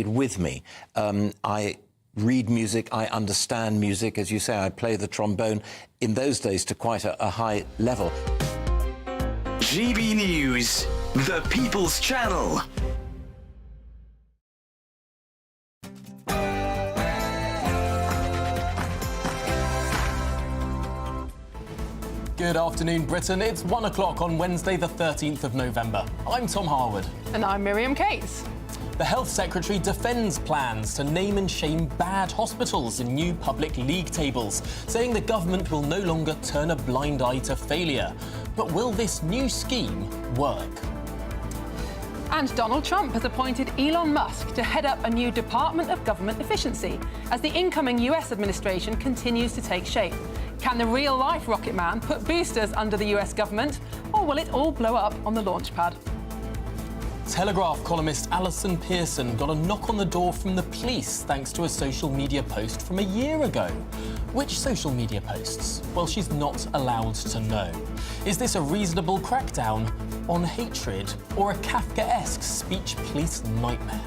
with me. I read music, I understand music. As you say, I play the trombone in those days to quite a high level. GB News, the People's Channel. Good afternoon, Britain. It's 1 o'clock on Wednesday, the 13th of November. I'm Tom Harwood. And I'm Miriam Cates. The Health Secretary defends plans to name and shame bad hospitals in new public league tables, saying the government will no longer turn a blind eye to failure. But will this new scheme work? And Donald Trump has appointed Elon Musk to head up a new Department of Government Efficiency as the incoming US administration continues to take shape. Can the real-life rocket man put boosters under the US government, or will it all blow up on the launch pad? Telegraph columnist Allison Pearson got a knock on the door from the police thanks to a social media post from a year ago. Which social media posts? Well, she's not allowed to know. Is this a reasonable crackdown on hatred or a Kafkaesque speech police nightmare?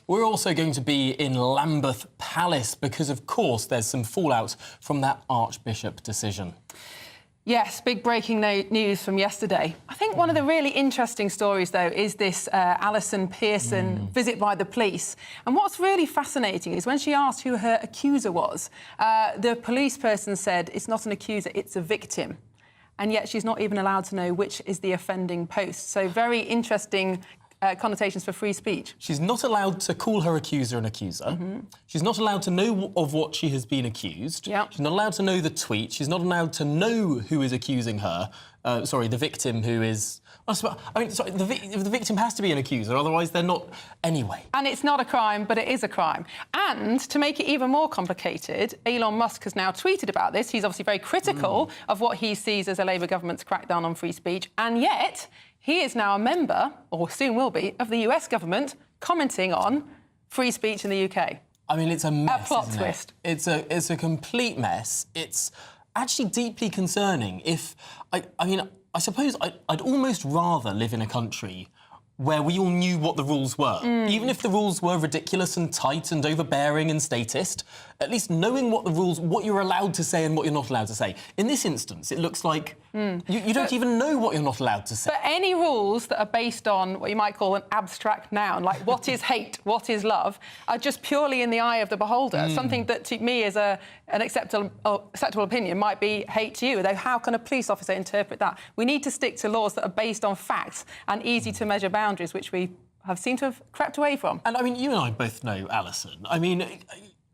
We're also going to be in Lambeth Palace because, of course, there's some fallout from that Archbishop decision. Yes, big breaking news from yesterday. I think one of the really interesting stories, though, is this Allison Pearson visit by the police. And what's really fascinating is when she asked who her accuser was, the police person said it's not an accuser, it's a victim. And yet she's not even allowed to know which is the offending post. So very interesting connotations for free speech. She's not allowed to call her accuser an accuser. She's not allowed to know of what she has been accused. Yep. She's not allowed to know the tweet. She's not allowed to know who is accusing her. Sorry, the victim who is... I mean, sorry, the victim has to be an accuser, otherwise they're not anyway. And it's not a crime, but it is a crime. And to make it even more complicated, Elon Musk has now tweeted about this. He's obviously very critical of what he sees as a Labour government's crackdown on free speech, and yet he is now a member, or soon will be, of the US government commenting on free speech in the UK. I mean, it's a mess, a plot twist. It's a complete mess. It's actually deeply concerning. I suppose I'd almost rather live in a country where we all knew what the rules were. Even if the rules were ridiculous and tight and overbearing and statist, at least knowing what the rules, what you're allowed to say and what you're not allowed to say. In this instance, it looks like you don't even know what you're not allowed to say. But any rules that are based on what you might call an abstract noun, like what is hate, what is love, are just purely in the eye of the beholder. Something that to me is an acceptable opinion might be hate to you, though how can a police officer interpret that? We need to stick to laws that are based on facts and easy to measure boundaries, which we have seemed to have crept away from. And I mean, you and I both know Alison. I mean,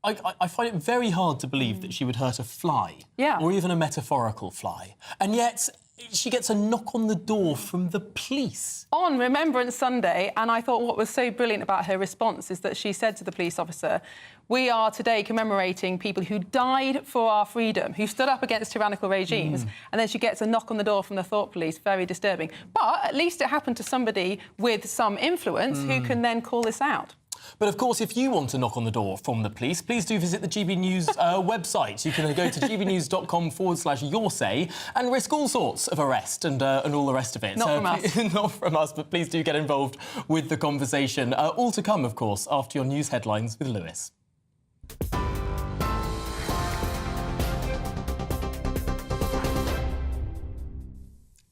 I find it very hard to believe that she would hurt a fly, or even a metaphorical fly. And yet she gets a knock on the door from the police. On Remembrance Sunday, and I thought what was so brilliant about her response is that she said to the police officer, we are today commemorating people who died for our freedom, who stood up against tyrannical regimes, and then she gets a knock on the door from the Thought Police, very disturbing. But at least it happened to somebody with some influence who can then call this out. But, of course, if you want to knock on the door from the police, please do visit the GB News website. You can go to gbnews.com/yoursay and risk all sorts of arrest and all the rest of it. Not from us. Not from us, but please do get involved with the conversation. All to come, of course, after your news headlines with Lewis.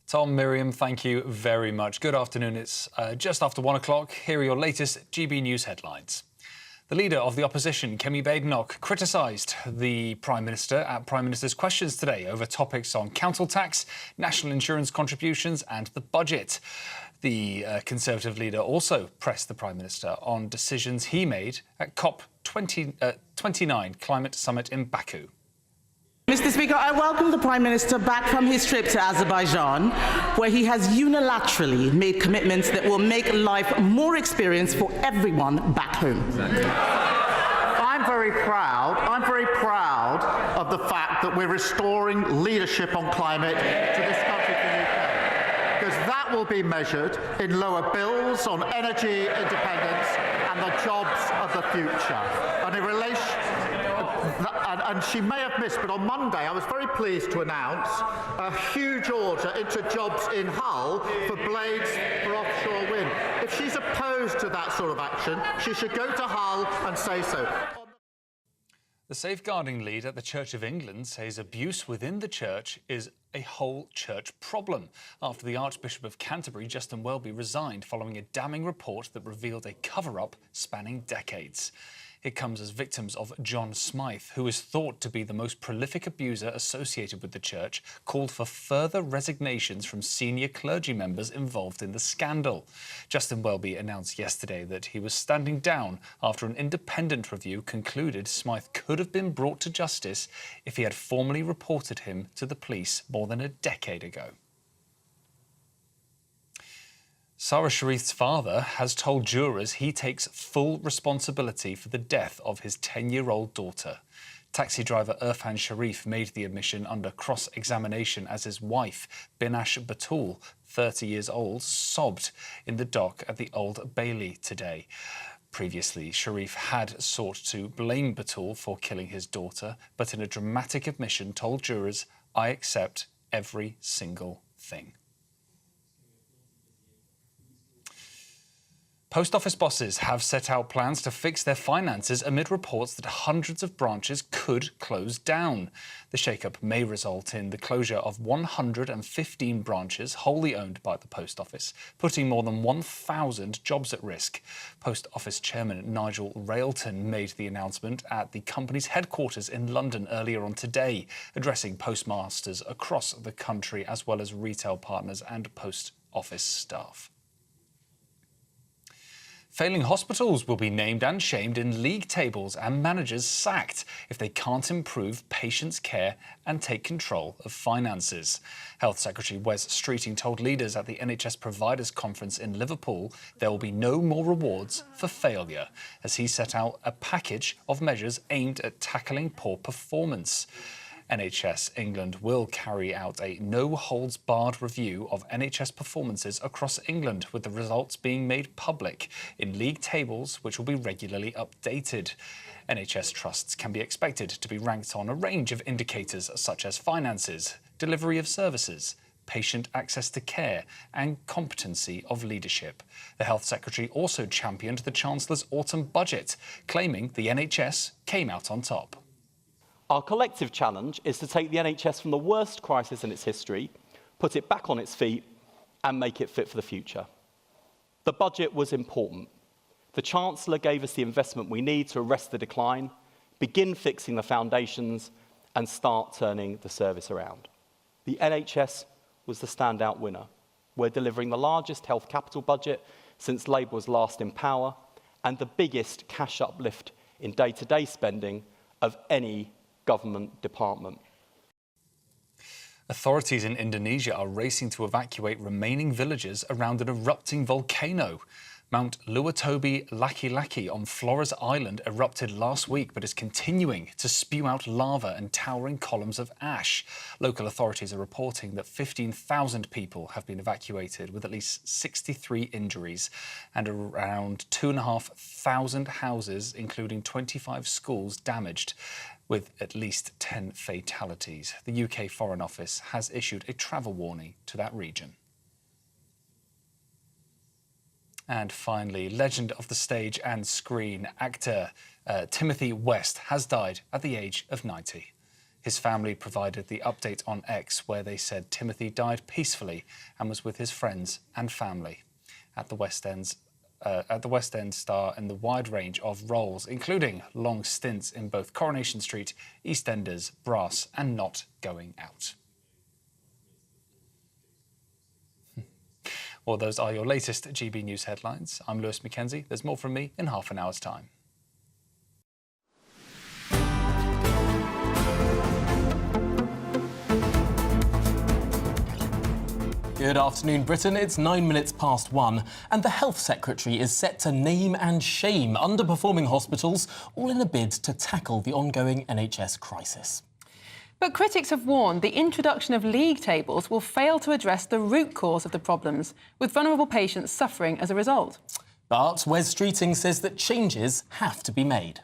Tom, Miriam, thank you very much. Good afternoon. It's just after 1 o'clock. Here are your latest GB News headlines. The leader of the opposition, Kemi Badenoch, criticised the Prime Minister at Prime Minister's Questions today over topics on council tax, national insurance contributions and the budget. The Conservative leader also pressed the Prime Minister on decisions he made at COP29 Climate Summit in Baku. Mr. Speaker, I welcome the Prime Minister back from his trip to Azerbaijan, where he has unilaterally made commitments that will make life more experienced for everyone back home. I'm very proud of the fact that we're restoring leadership on climate to this country, to the UK, because that That will be measured in lower bills on energy independence and the jobs of the future. And in relation, and she may have missed, but on Monday I was very pleased to announce a huge order into jobs in Hull for blades for offshore wind. If she's opposed to that sort of action, she should go to Hull and say so. The safeguarding lead at the Church of England says abuse within the church is a whole church problem after the Archbishop of Canterbury, Justin Welby, resigned following a damning report that revealed a cover-up spanning decades. It comes as victims of John Smythe, who is thought to be the most prolific abuser associated with the church, called for further resignations from senior clergy members involved in the scandal. Justin Welby announced yesterday that he was standing down after an independent review concluded Smythe could have been brought to justice if he had formally reported him to the police more than a decade ago. Sara Sharif's father has told jurors he takes full responsibility for the death of his 10-year-old daughter. Taxi driver Irfan Sharif made the admission under cross-examination as his wife, Binash Batul, 30 years old, sobbed in the dock at the Old Bailey today. Previously, Sharif had sought to blame Batul for killing his daughter, but in a dramatic admission told jurors, "I accept every single thing." Post office bosses have set out plans to fix their finances amid reports that hundreds of branches could close down. The shake-up may result in the closure of 115 branches wholly owned by the Post Office, putting more than 1,000 jobs at risk. Post Office Chairman Nigel Railton made the announcement at the company's headquarters in London earlier on today, addressing postmasters across the country as well as retail partners and post office staff. Failing hospitals will be named and shamed in league tables and managers sacked if they can't improve patients' care and take control of finances. Health Secretary Wes Streeting told leaders at the NHS Providers Conference in Liverpool there will be no more rewards for failure, as he set out a package of measures aimed at tackling poor performance. NHS England will carry out a no-holds-barred review of NHS performances across England, with the results being made public in league tables, which will be regularly updated. NHS trusts can be expected to be ranked on a range of indicators such as finances, delivery of services, patient access to care and competency of leadership. The Health Secretary also championed the Chancellor's autumn budget, claiming the NHS came out on top. Our collective challenge is to take the NHS from the worst crisis in its history, put it back on its feet and make it fit for the future. The budget was important. The Chancellor gave us the investment we need to arrest the decline, begin fixing the foundations and start turning the service around. The NHS was the standout winner. We're delivering the largest health capital budget since Labour was last in power and the biggest cash uplift in day-to-day spending of any government department. Authorities in Indonesia are racing to evacuate remaining villages around an erupting volcano. Mount Luatobi Laki-Laki on Flores Island erupted last week but is continuing to spew out lava and towering columns of ash. Local authorities are reporting that 15,000 people have been evacuated, with at least 63 injuries, and around 2,500 houses, including 25 schools, damaged, with at least 10 fatalities. The UK Foreign Office has issued a travel warning to that region. And finally, legend of the stage and screen, actor Timothy West has died at the age of 90. His family provided the update on X, where they said Timothy died peacefully and was with his friends and family. At the West End star in the wide range of roles, including long stints in both Coronation Street, EastEnders, Brass and Not Going Out. Well, those are your latest GB News headlines. I'm Lewis Mackenzie. There's more from me in half an hour's time. Good afternoon, Britain. It's 9 minutes past 1, and the Health Secretary is set to name and shame underperforming hospitals, all in a bid to tackle the ongoing NHS crisis. But critics have warned the introduction of league tables will fail to address the root cause of the problems, with vulnerable patients suffering as a result. But Wes Streeting says that changes have to be made.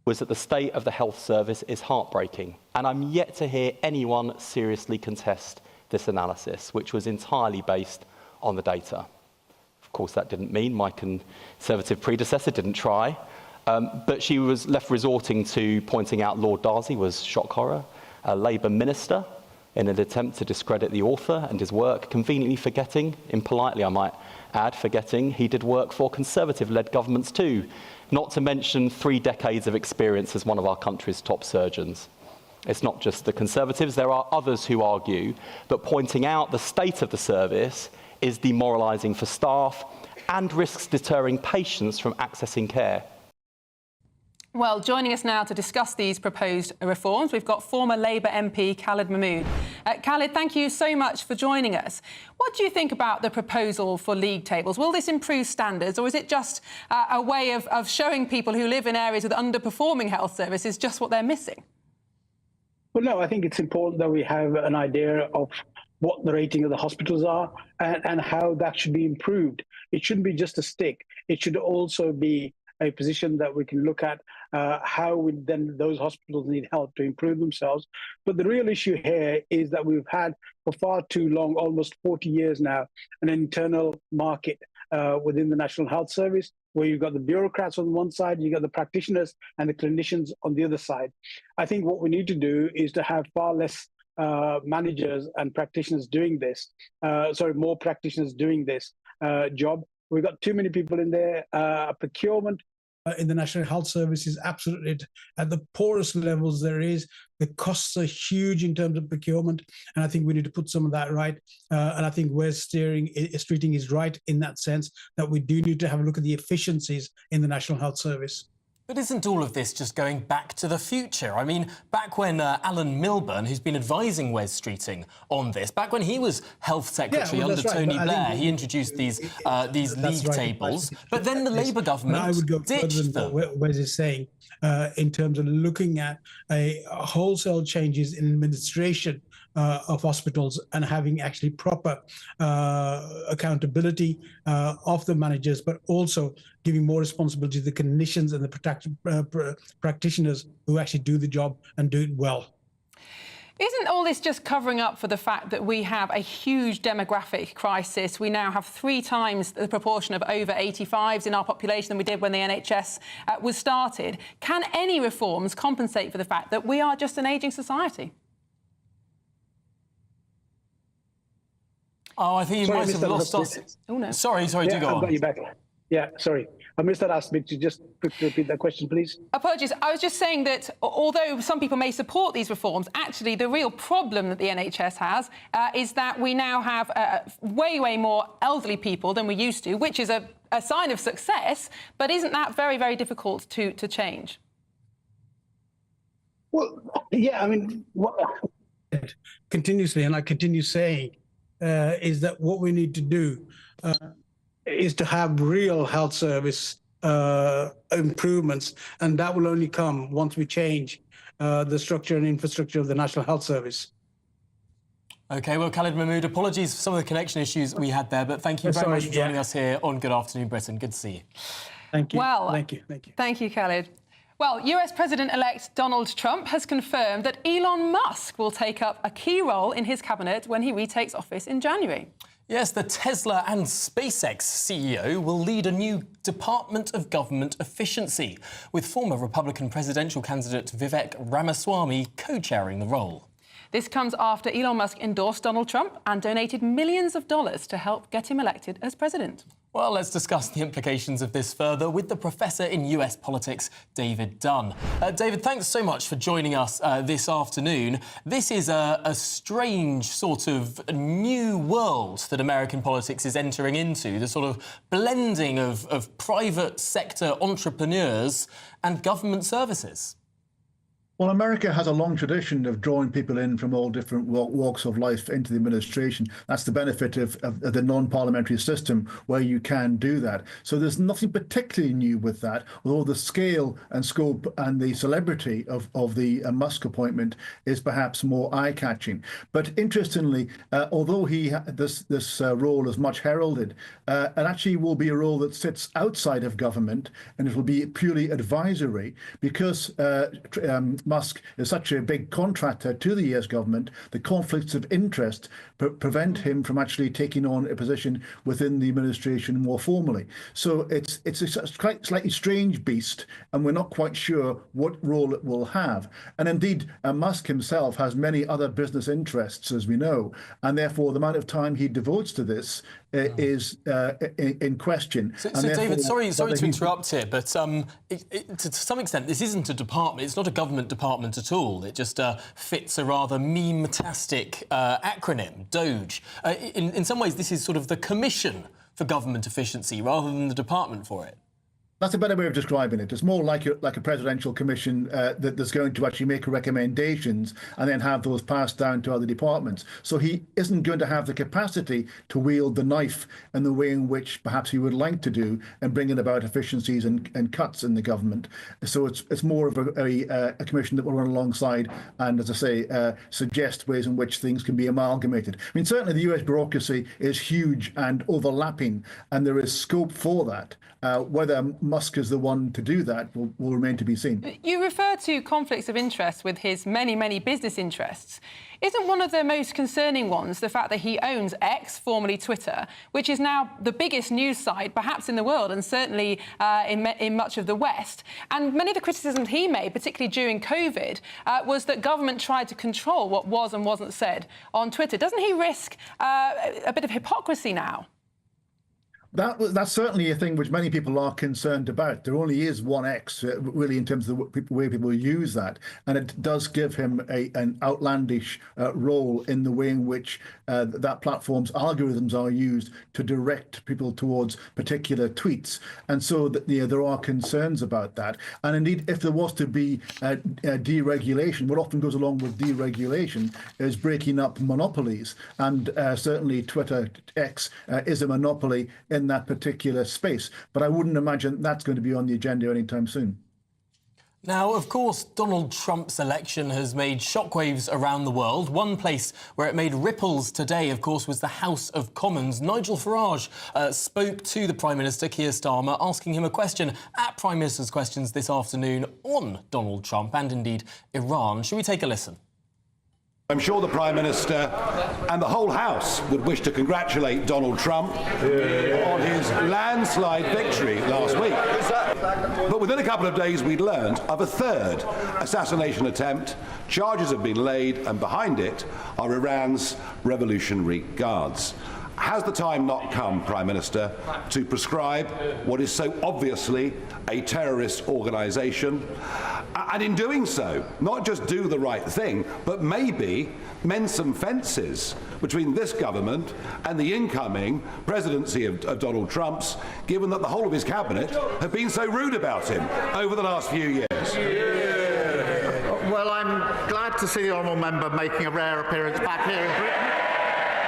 Was that the state of the health service is heartbreaking, and I'm yet to hear anyone seriously contest this analysis, which was entirely based on the data. Of course, that didn't mean my Conservative predecessor didn't try, but she was left resorting to pointing out Lord Darcy was shock horror, a Labour minister, in an attempt to discredit the author and his work, conveniently forgetting, impolitely I might add, forgetting he did work for Conservative-led governments too, not to mention 3 decades of experience as one of our country's top surgeons. It's not just the Conservatives, there are others who argue that pointing out the state of the service is demoralising for staff and risks deterring patients from accessing care. Well, joining us now to discuss these proposed reforms, we've got former Labour MP Khalid Mahmood. Khalid, thank you so much for joining us. What do you think about the proposal for league tables? Will this improve standards, or is it just a way of showing people who live in areas with underperforming health services just what they're missing? Well, no, I think it's important that we have an idea of what the rating of the hospitals are and how that should be improved. It shouldn't be just a stick. It should also be a position that we can look at how then those hospitals need help to improve themselves. But the real issue here is that we've had for far too long, almost 40 years now, an internal market within the National Health Service, where you've got the bureaucrats on one side, you've got the practitioners and the clinicians on the other side. I think what we need to do is to have far less managers and practitioners doing this, more practitioners doing this job. We've got too many people in there. Procurement in the National Health Service is absolutely at the poorest levels there is. The costs are huge in terms of procurement, and I think we need to put some of that right. And I think Wes Streeting is right in that sense, that we do need to have a look at the efficiencies in the National Health Service. But isn't all of this just going back to the future? I mean, back when Alan Milburn, who's been advising Wes Streeting on this, back when he was Health Secretary under Tony Blair, he introduced these league tables. But then the Labour government ditched them. What Wes is saying in terms of looking at a wholesale changes in administration of hospitals and having actually proper accountability of the managers, but also giving more responsibility to the clinicians and the practitioners who actually do the job and do it well. Isn't all this just covering up for the fact that we have a huge demographic crisis? We now have 3 times the proportion of over 85s in our population than we did when the NHS was started. Can any reforms compensate for the fact that we are just an ageing society? Oh, I think you might have lost us. Oh, no. Sorry, do go on. I've got you back. Yeah, sorry. I missed that aspect. You just quickly repeat that question, please. Apologies. I was just saying that although some people may support these reforms, actually the real problem that the NHS has is that we now have way more elderly people than we used to, which is a sign of success, but isn't that very, very difficult to change? Well, yeah, I mean, continuously, and I continue saying, is that what we need to do is to have real health service improvements, and that will only come once we change the structure and infrastructure of the National Health Service. OK, well, Khalid Mahmood, apologies for some of the connection issues we had there, but thank you very much for joining us here on Good Afternoon Britain. Good to see you. Thank you. Well, thank you. Thank you, Khalid. Well, US President-elect Donald Trump has confirmed that Elon Musk will take up a key role in his cabinet when he retakes office in January. Yes, the Tesla and SpaceX CEO will lead a new Department of Government Efficiency, with former Republican presidential candidate Vivek Ramaswamy co-chairing the role. This comes after Elon Musk endorsed Donald Trump and donated millions of dollars to help get him elected as president. Well, let's discuss the implications of this further with the professor in US politics, David Dunn. David, thanks so much for joining us this afternoon. This is a strange sort of new world that American politics is entering into, the sort of blending of private sector entrepreneurs and government services. Well, America has a long tradition of drawing people in from all different walks of life into the administration. That's the benefit of the non-parliamentary system, where you can do that. So there's nothing particularly new with that, although the scale and scope and the celebrity of the Musk appointment is perhaps more eye-catching. But interestingly, although this role is much heralded, it actually will be a role that sits outside of government, and it will be purely advisory, because Musk is such a big contractor to the US government. The conflicts of interest prevent him from actually taking on a position within the administration more formally. So it's a slightly strange beast, and we're not quite sure what role it will have. And indeed, Musk himself has many other business interests, as we know, and therefore the amount of time he devotes to this is in question. So David, sorry to interrupt here, but to some extent, this isn't a department. It's not a government department at all. It just fits a rather meme-tastic acronym, DOGE. In some ways, this is sort of the Commission for Government Efficiency rather than the department for it. That's a better way of describing it. It's more like a presidential commission that's going to actually make recommendations and then have those passed down to other departments. So he isn't going to have the capacity to wield the knife in the way in which perhaps he would like to do and bringing about efficiencies and cuts in the government. So it's more of a commission that will run alongside and, as I say, suggest ways in which things can be amalgamated. I mean, certainly the US bureaucracy is huge and overlapping, and there is scope for that. Whether Musk is the one to do that will remain to be seen. You refer to conflicts of interest with his many, many business interests. Isn't one of the most concerning ones the fact that he owns X, formerly Twitter, which is now the biggest news site, perhaps in the world, and certainly in much of the West? And many of the criticisms he made, particularly during COVID, was that government tried to control what was and wasn't said on Twitter. Doesn't he risk a bit of hypocrisy now? That's certainly a thing which many people are concerned about. There only is one X, really, in terms of the way people use that. And it does give him an outlandish role in the way in which that platform's algorithms are used to direct people towards particular tweets. And so there are concerns about that. And indeed, if there was to be deregulation, what often goes along with deregulation is breaking up monopolies. And certainly Twitter X is a monopoly in that particular space. But I wouldn't imagine that's going to be on the agenda anytime soon. Now, of course, Donald Trump's election has made shockwaves around the world. One place where it made ripples today, of course, was the House of Commons. Nigel Farage spoke to the Prime Minister, Keir Starmer, asking him a question at Prime Minister's Questions this afternoon on Donald Trump and, indeed, Iran. Shall we take a listen? I'm sure the Prime Minister and the whole House would wish to congratulate Donald Trump on his landslide victory last week. But within a couple of days, we'd learned of a third assassination attempt. Charges have been laid, and behind it are Iran's Revolutionary Guards. Has the time not come, Prime Minister, to prescribe what is so obviously a terrorist organisation, and in doing so, not just do the right thing, but maybe mend some fences between this government and the incoming presidency of Donald Trump's, given that the whole of his cabinet have been so rude about him over the last few years? Well, I'm glad to see the honourable member making a rare appearance back here in Britain.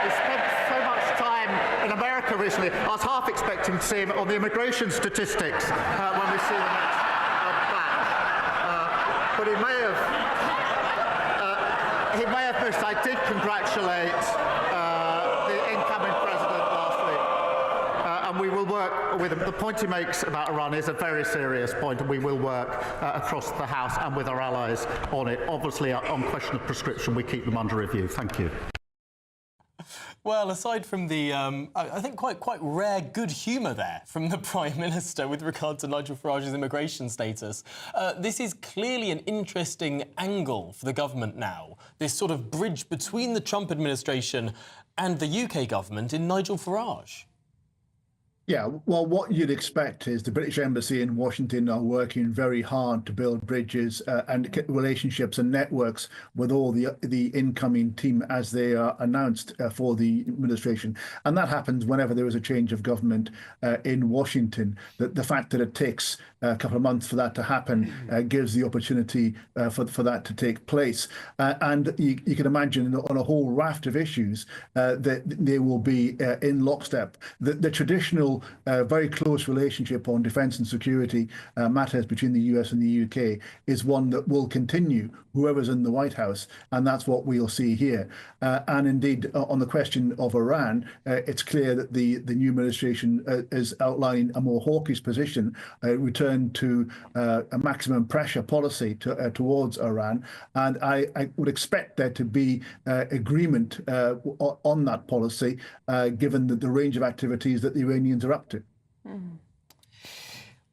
He spent so much time in America recently. I was half expecting to see him on the immigration statistics when we see the next batch. But he may have missed. I did congratulate the incoming president last week, and we will work with him. The point he makes about Iran is a very serious point, and we will work across the House and with our allies on it. Obviously, on question of prescription, we keep them under review. Thank you. Well, aside from the, I think, quite rare good humour there from the Prime Minister with regard to Nigel Farage's immigration status, this is clearly an interesting angle for the government now, this sort of bridge between the Trump administration and the UK government in Nigel Farage. Yeah, well, what you'd expect is the British Embassy in Washington are working very hard to build bridges and relationships and networks with all the incoming team as they are announced for the administration. And that happens whenever there is a change of government in Washington. The fact that it takes a couple of months for that to happen gives the opportunity for that to take place. And you can imagine on a whole raft of issues that they will be in lockstep. The traditional very close relationship on defence and security matters between the US and the UK is one that will continue, whoever's in the White House, and that's what we'll see here. And indeed, on the question of Iran, it's clear that the new administration is outlining a more hawkish position, return to a maximum pressure policy towards Iran. And I would expect there to be agreement on that policy, given the range of activities that the Iranians are up to.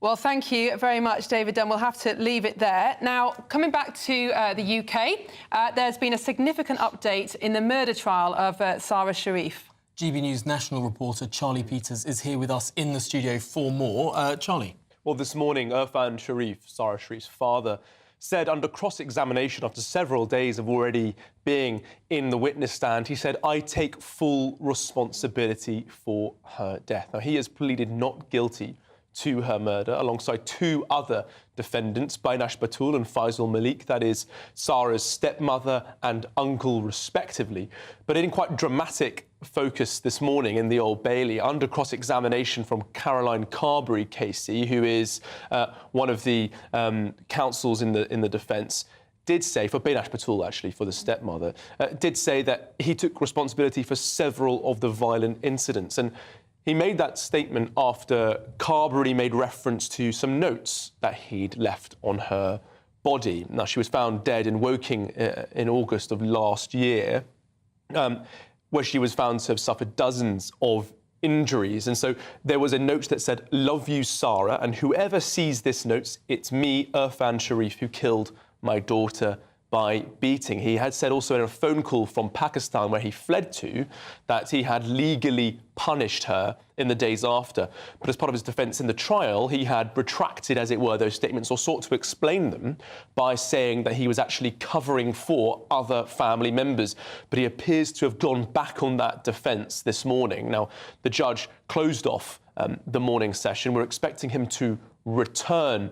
Well, thank you very much, David Dunn. We'll have to leave it there. Now, coming back to the UK, there's been a significant update in the murder trial of Sara Sharif. GB News national reporter Charlie Peters is here with us in the studio for more. Charlie. Well, this morning, Irfan Sharif, Sara Sharif's father, said under cross-examination after several days of already being in the witness stand, he said, "I take full responsibility for her death." Now, he has pleaded not guilty to her murder alongside two other defendants, Bainash Batul and Faisal Malik, that is Sara's stepmother and uncle respectively. But in quite dramatic focus this morning in the Old Bailey, under cross-examination from Caroline Carberry, KC, who is one of the counsels in the defence, did say, for Bainash Batul actually, for the stepmother, did say that he took responsibility for several of the violent incidents. And he made that statement after Carberry made reference to some notes that he'd left on her body. Now, she was found dead in Woking in August of last year, where she was found to have suffered dozens of injuries. And so there was a note that said, "Love you, Sara, and whoever sees this note, it's me, Irfan Sharif, who killed my daughter by beating." He had said also in a phone call from Pakistan where he fled to that he had legally punished her in the days after. But as part of his defence in the trial, he had retracted, as it were, those statements or sought to explain them by saying that he was actually covering for other family members. But he appears to have gone back on that defence this morning. Now, the judge closed off the morning session. We're expecting him to return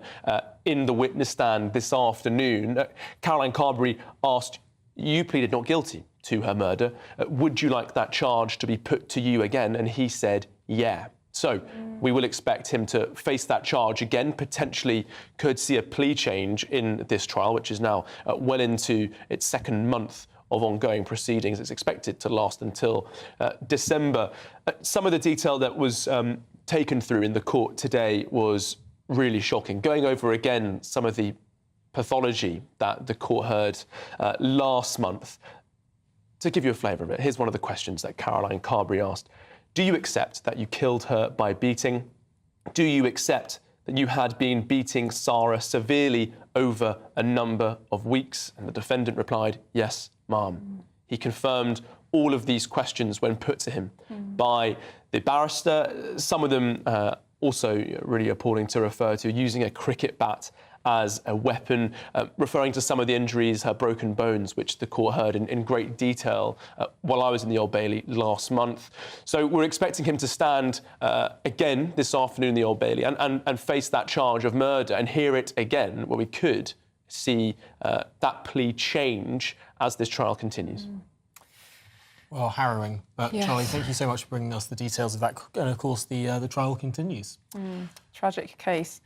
in the witness stand this afternoon. Caroline Carberry asked, "You pleaded not guilty to her murder. Would you like that charge to be put to you again?" And he said, "Yeah." So we will expect him to face that charge again, potentially could see a plea change in this trial, which is now well into its second month of ongoing proceedings. It's expected to last until December. Some of the detail that was taken through in the court today was really shocking. Going over again some of the pathology that the court heard last month. To give you a flavour of it, here's one of the questions that Caroline Carberry asked. Do you accept that you killed her by beating? Do you accept that you had been beating Sara severely over a number of weeks? And the defendant replied, "Yes, ma'am." He confirmed all of these questions when put to him by the barrister, some of them also really appalling to refer to, using a cricket bat as a weapon, referring to some of the injuries, her broken bones, which the court heard in great detail while I was in the Old Bailey last month. So we're expecting him to stand again this afternoon in the Old Bailey and face that charge of murder and hear it again, where we could see that plea change as this trial continues. Well, harrowing. But yes. Charlie, thank you so much for bringing us the details of that. And of course, the trial continues. Tragic case.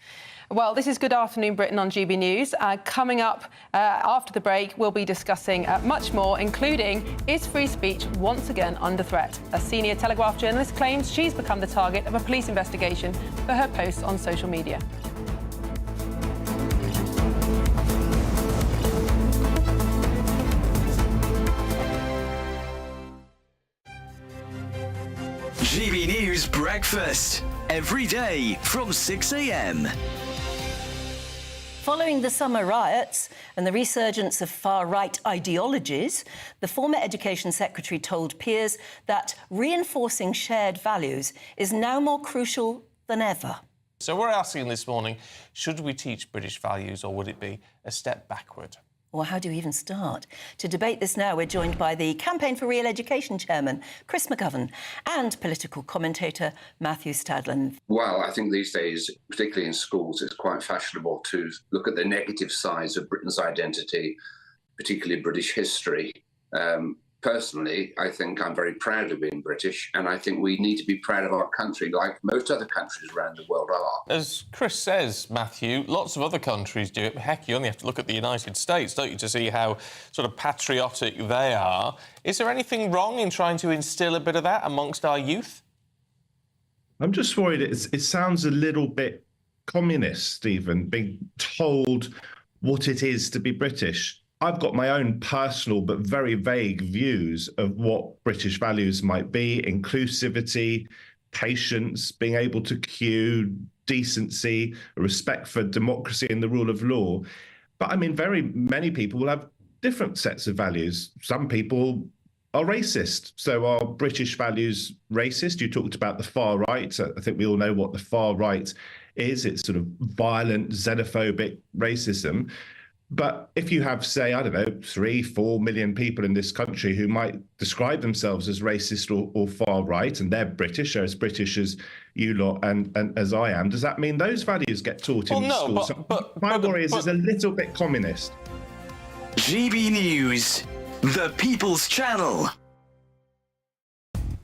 Well, this is Good Afternoon Britain on GB News. Coming up after the break, we'll be discussing much more, including, is free speech once again under threat? A senior Telegraph journalist claims she's become the target of a police investigation for her posts on social media. GB News Breakfast, every day from 6 a.m. Following the summer riots and the resurgence of far-right ideologies, the former Education Secretary told peers that reinforcing shared values is now more crucial than ever. So we're asking this morning, should we teach British values or would it be a step backward? Or how do you even start? To debate this now, we're joined by the Campaign for Real Education chairman, Chris McGovern, and political commentator Matthew Stadlen. Well, I think these days, particularly in schools, it's quite fashionable to look at the negative sides of Britain's identity, particularly British history. Personally, I think I'm very proud of being British, and I think we need to be proud of our country like most other countries around the world are. As Chris says, Matthew, lots of other countries do it. Heck, you only have to look at the United States, don't you, to see how sort of patriotic they are. Is there anything wrong in trying to instil a bit of that amongst our youth? I'm just worried it sounds a little bit communist, Stephen, being told what it is to be British. I've got my own personal but very vague views of what British values might be: inclusivity, patience, being able to queue, decency, respect for democracy and the rule of law. But I mean, very many people will have different sets of values. Some people are racist. So are British values racist? You talked about the far right. I think we all know what the far right is. It's sort of violent, xenophobic racism. But if you have, say, I don't know, 3-4 million people in this country who might describe themselves as racist or far right, and they're British, or as British as you lot and as I am, does that mean those values get taught in schools? My worry is it's a little bit communist. GB News, the People's Channel.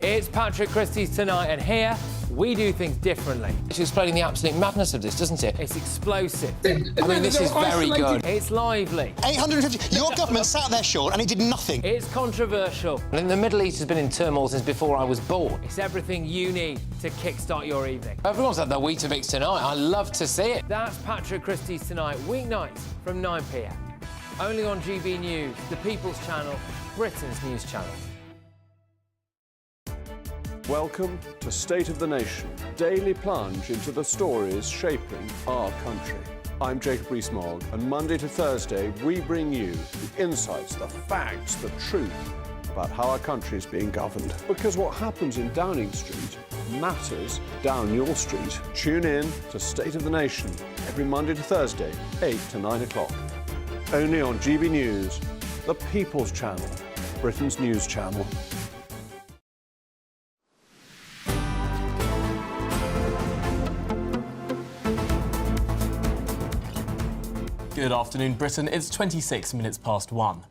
It's Patrick Christie's Tonight, and here we do things differently. It's explaining the absolute madness of this, doesn't it? It's explosive. I mean, this is very good. It's lively. 850. Your government sat there, Sean, and it did nothing. It's controversial. And the Middle East has been in turmoil since before I was born. It's everything you need to kickstart your evening. Everyone's had their Weetabix tonight. I love to see it. That's Patrick Christie's Tonight, weeknights from 9 p.m. Only on GB News, the People's Channel, Britain's news channel. Welcome to State of the Nation, daily plunge into the stories shaping our country. I'm Jacob Rees-Mogg, and Monday to Thursday we bring you the insights, the facts, the truth about how our country is being governed. Because what happens in Downing Street matters down your street. Tune in to State of the Nation every Monday to Thursday, 8 to 9 o'clock. Only on GB News, the People's Channel, Britain's news channel. Good afternoon, Britain. It's 26 minutes past 1.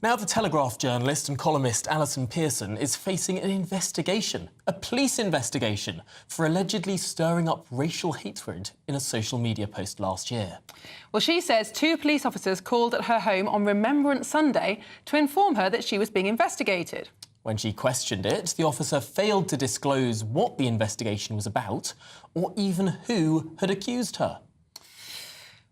Now, the Telegraph journalist and columnist Allison Pearson is facing an investigation, a police investigation, for allegedly stirring up racial hatred in a social media post last year. Well, she says 2 police officers called at her home on Remembrance Sunday to inform her that she was being investigated. When she questioned it, the officer failed to disclose what the investigation was about or even who had accused her.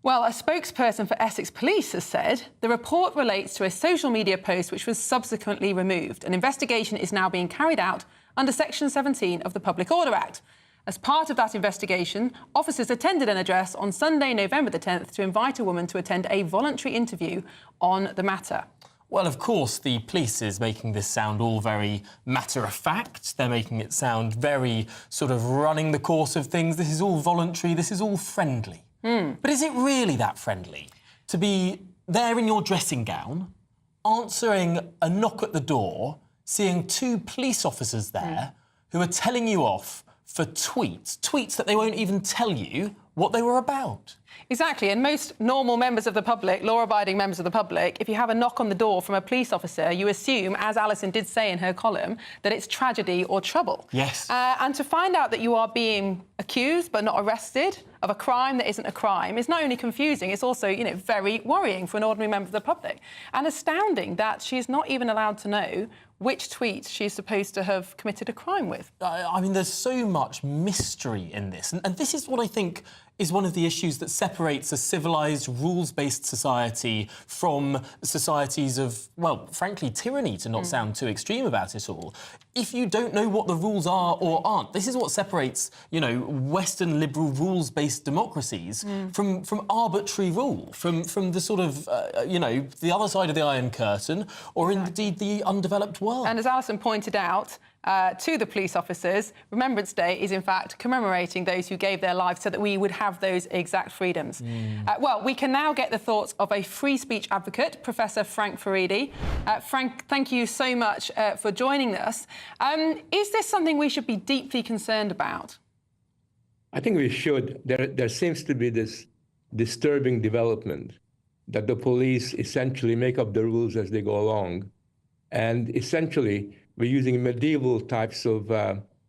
Well, a spokesperson for Essex Police has said the report relates to a social media post which was subsequently removed. An investigation is now being carried out under Section 17 of the Public Order Act. As part of that investigation, officers attended an address on Sunday, November the 10th, to invite a woman to attend a voluntary interview on the matter. Well, of course, the police is making this sound all very matter-of-fact. They're making it sound very sort of running the course of things. This is all voluntary, this is all friendly. But is it really that friendly to be there in your dressing gown, answering a knock at the door, seeing 2 police officers there who are telling you off for tweets that they won't even tell you what they were about? Exactly, and most normal members of the public, law-abiding members of the public, if you have a knock on the door from a police officer, you assume, as Alison did say in her column, that it's tragedy or trouble. Yes. And to find out that you are being accused but not arrested of a crime that isn't a crime is not only confusing, it's also, you know, very worrying for an ordinary member of the public. And astounding that she's not even allowed to know which tweet she's supposed to have committed a crime with. I mean, there's so much mystery in this. And this is what I think is one of the issues that separates a civilised, rules-based society from societies of, well, frankly, tyranny, to not sound too extreme about it all. if you don't know what the rules are or aren't. This is what separates, you know, Western liberal rules-based democracies from arbitrary rule, from the sort of, you know, the other side of the Iron Curtain, or indeed the undeveloped world. And as Alison pointed out to the police officers, Remembrance Day is in fact commemorating those who gave their lives so that we would have those exact freedoms. Well, we can now get the thoughts of a free speech advocate, Professor Frank Furedi. Frank, thank you so much for joining us. Is this something we should be deeply concerned about? I think we should. There seems to be this disturbing development that the police essentially make up the rules as they go along. And essentially, we're using medieval types of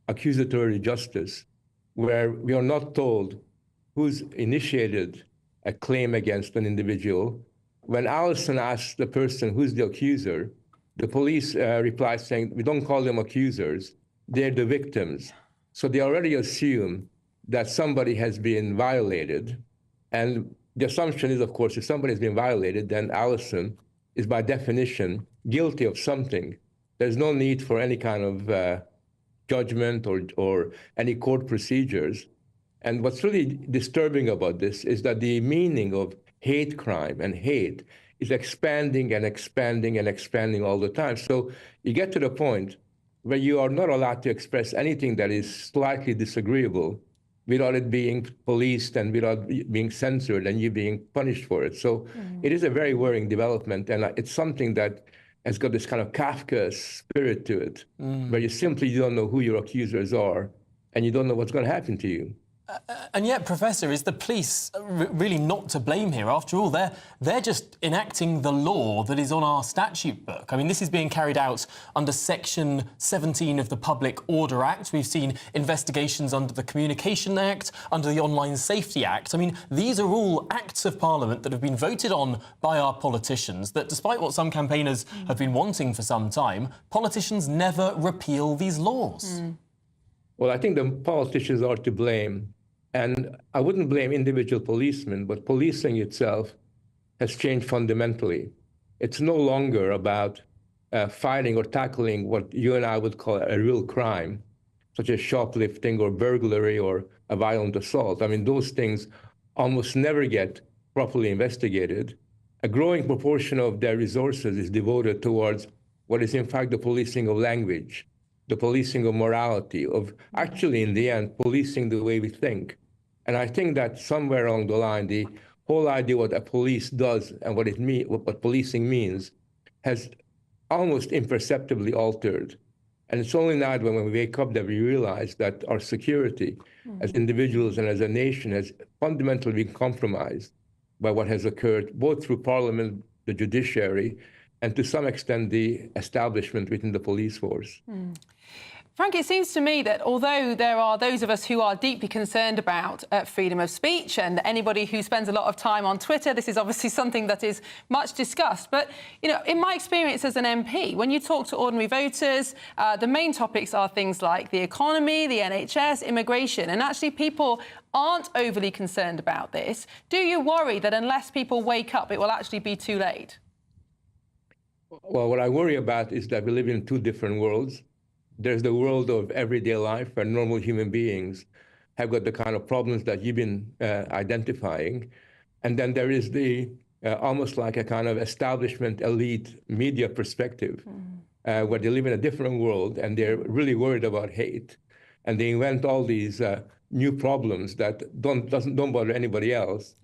accusatory justice, where we are not told who's initiated a claim against an individual. When Allison asks the person who's the accuser, the police replies saying, we don't call them accusers, they're the victims. So they already assume that somebody has been violated. And the assumption is, of course, if somebody has been violated, then Allison is by definition guilty of something. There's no need for any kind of judgment or any court procedures. And what's really disturbing about this is that the meaning of hate crime and hate is expanding and expanding and expanding all the time. So you get to the point where you are not allowed to express anything that is slightly disagreeable without it being policed and without being censored and you being punished for it. So it is a very worrying development, and it's something that has got this kind of Kafka spirit to it, where you simply don't know who your accusers are and you don't know what's going to happen to you. And yet, Professor, is the police really not to blame here? After all, they're just enacting the law that is on our statute book. I mean, this is being carried out under Section 17 of the Public Order Act. We've seen investigations under the Communication Act, under the Online Safety Act. I mean, these are all acts of Parliament that have been voted on by our politicians, that despite what some campaigners have been wanting for some time, politicians never repeal these laws. Well, I think the politicians are to blame. And I wouldn't blame individual policemen, but policing itself has changed fundamentally. It's no longer about fighting or tackling what you and I would call a real crime, such as shoplifting or burglary or a violent assault. I mean, those things almost never get properly investigated. A growing proportion of their resources is devoted towards what is in fact the policing of language, the policing of morality, of actually, in the end, policing the way we think. And I think that somewhere along the line, the whole idea what a police does and what policing means has almost imperceptibly altered. And it's only now when we wake up that we realize that our security as individuals and as a nation has fundamentally been compromised by what has occurred, both through Parliament, the judiciary, and to some extent the establishment within the police force. Frank, it seems to me that although there are those of us who are deeply concerned about freedom of speech, and anybody who spends a lot of time on Twitter, this is obviously something that is much discussed. But, you know, in my experience as an MP, when you talk to ordinary voters, the main topics are things like the economy, the NHS, immigration, and actually people aren't overly concerned about this. Do you worry that unless people wake up, it will actually be too late? Well, what I worry about is that we live in two different worlds. There's the world of everyday life where normal human beings have got the kind of problems that you've been identifying. And then there is the almost like a kind of establishment elite media perspective where they live in a different world and they're really worried about hate. And they invent all these new problems that don't bother anybody else.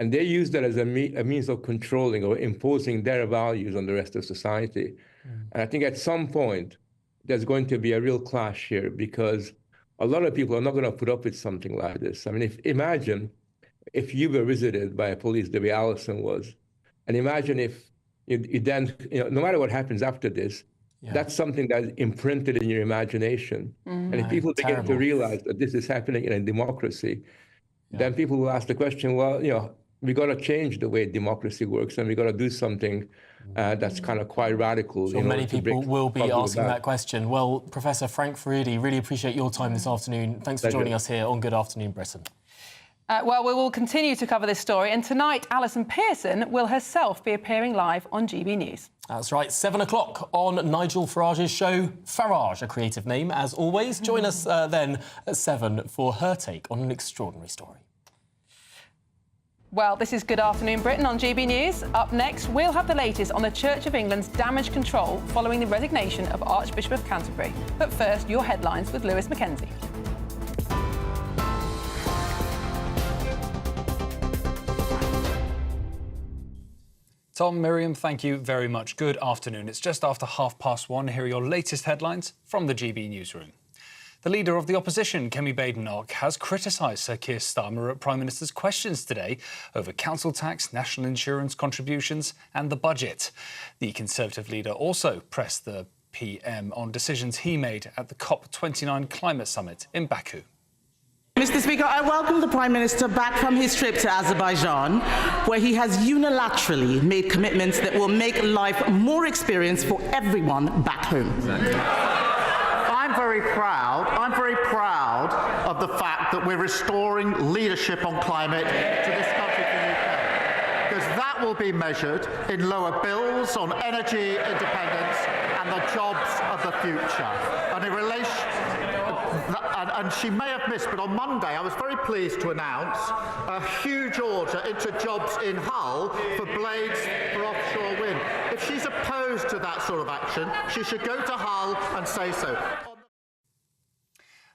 And they use that as a means of controlling or imposing their values on the rest of society. And I think at some point, there's going to be a real clash here because a lot of people are not going to put up with something like this. I mean, imagine if you were visited by a police the way Allison was, and imagine if you then, no matter what happens after this, that's something that's imprinted in your imagination. And if people begin to realize that this is happening in a democracy, then people will ask the question, well, we got to change the way democracy works, and we got to do something that's kind of quite radical. Sure, many people will be asking that question. Well, Professor Frank Furedi, really appreciate your time this afternoon. Thanks for joining us here on Good Afternoon Britain. Well, we will continue to cover this story, and tonight Allison Pearson will herself be appearing live on GB News. That's right, 7 o'clock on Nigel Farage's show. Farage, a creative name, as always. Join us then at 7 for her take on an extraordinary story. Well, this is Good Afternoon Britain on GB News. Up next, we'll have the latest on the Church of England's damage control following the resignation of Archbishop of Canterbury. But first, your headlines with Lewis Mackenzie. Tom, Miriam, thank you very much. Good afternoon. It's just after 1:30. Here are your latest headlines from the GB Newsroom. The leader of the opposition, Kemi Badenoch, has criticised Sir Keir Starmer at Prime Minister's questions today over council tax, national insurance contributions and the budget. The Conservative leader also pressed the PM on decisions he made at the COP29 climate summit in Baku. Mr. Speaker, I welcome the Prime Minister back from his trip to Azerbaijan, where he has unilaterally made commitments that will make life more experienced for everyone back home. I'm very proud of the fact that we're restoring leadership on climate to this country, to the UK, because that will be measured in lower bills on energy independence and the jobs of the future. And in relation, and she may have missed, but on Monday I was very pleased to announce a huge order into jobs in Hull for blades for offshore wind. If she's opposed to that sort of action, she should go to Hull and say so.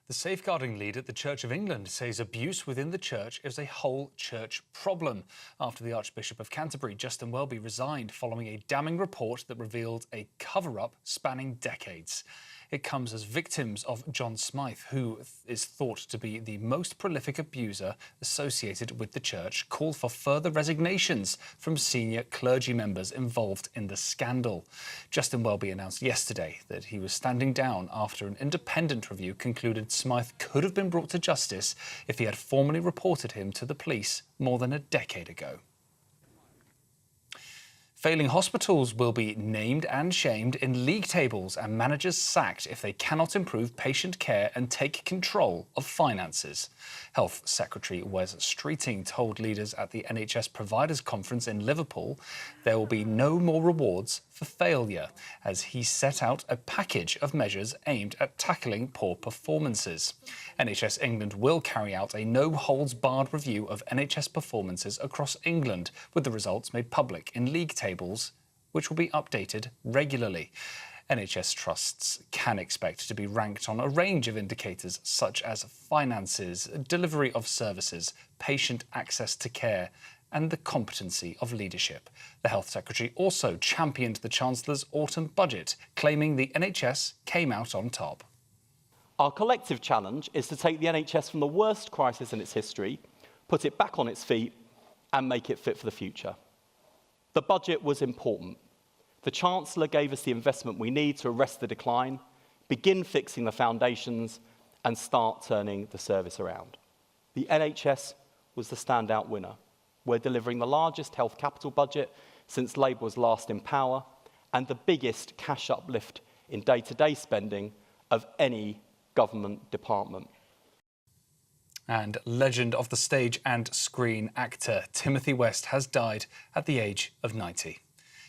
The safeguarding lead at the Church of England says abuse within the church is a whole church problem after the Archbishop of Canterbury, Justin Welby, resigned following a damning report that revealed a cover-up spanning decades. It comes as victims of John Smythe, who is thought to be the most prolific abuser associated with the church, called for further resignations from senior clergy members involved in the scandal. Justin Welby announced yesterday that he was standing down after an independent review concluded Smythe could have been brought to justice if he had formally reported him to the police more than a decade ago. Failing hospitals will be named and shamed in league tables and managers sacked if they cannot improve patient care and take control of finances. Health Secretary Wes Streeting told leaders at the NHS Providers Conference in Liverpool there will be no more rewards for failure, as he set out a package of measures aimed at tackling poor performances. NHS England will carry out a no-holds-barred review of NHS performances across England, with the results made public in league tables, which will be updated regularly. NHS trusts can expect to be ranked on a range of indicators such as finances, delivery of services, patient access to care, and the competency of leadership. The Health Secretary also championed the Chancellor's autumn budget, claiming the NHS came out on top. Our collective challenge is to take the NHS from the worst crisis in its history, put it back on its feet, and make it fit for the future. The budget was important. The Chancellor gave us the investment we need to arrest the decline, begin fixing the foundations, and start turning the service around. The NHS was the standout winner. We're delivering the largest health capital budget since Labour was last in power and the biggest cash uplift in day-to-day spending of any government department. And legend of the stage and screen actor Timothy West has died at the age of 90.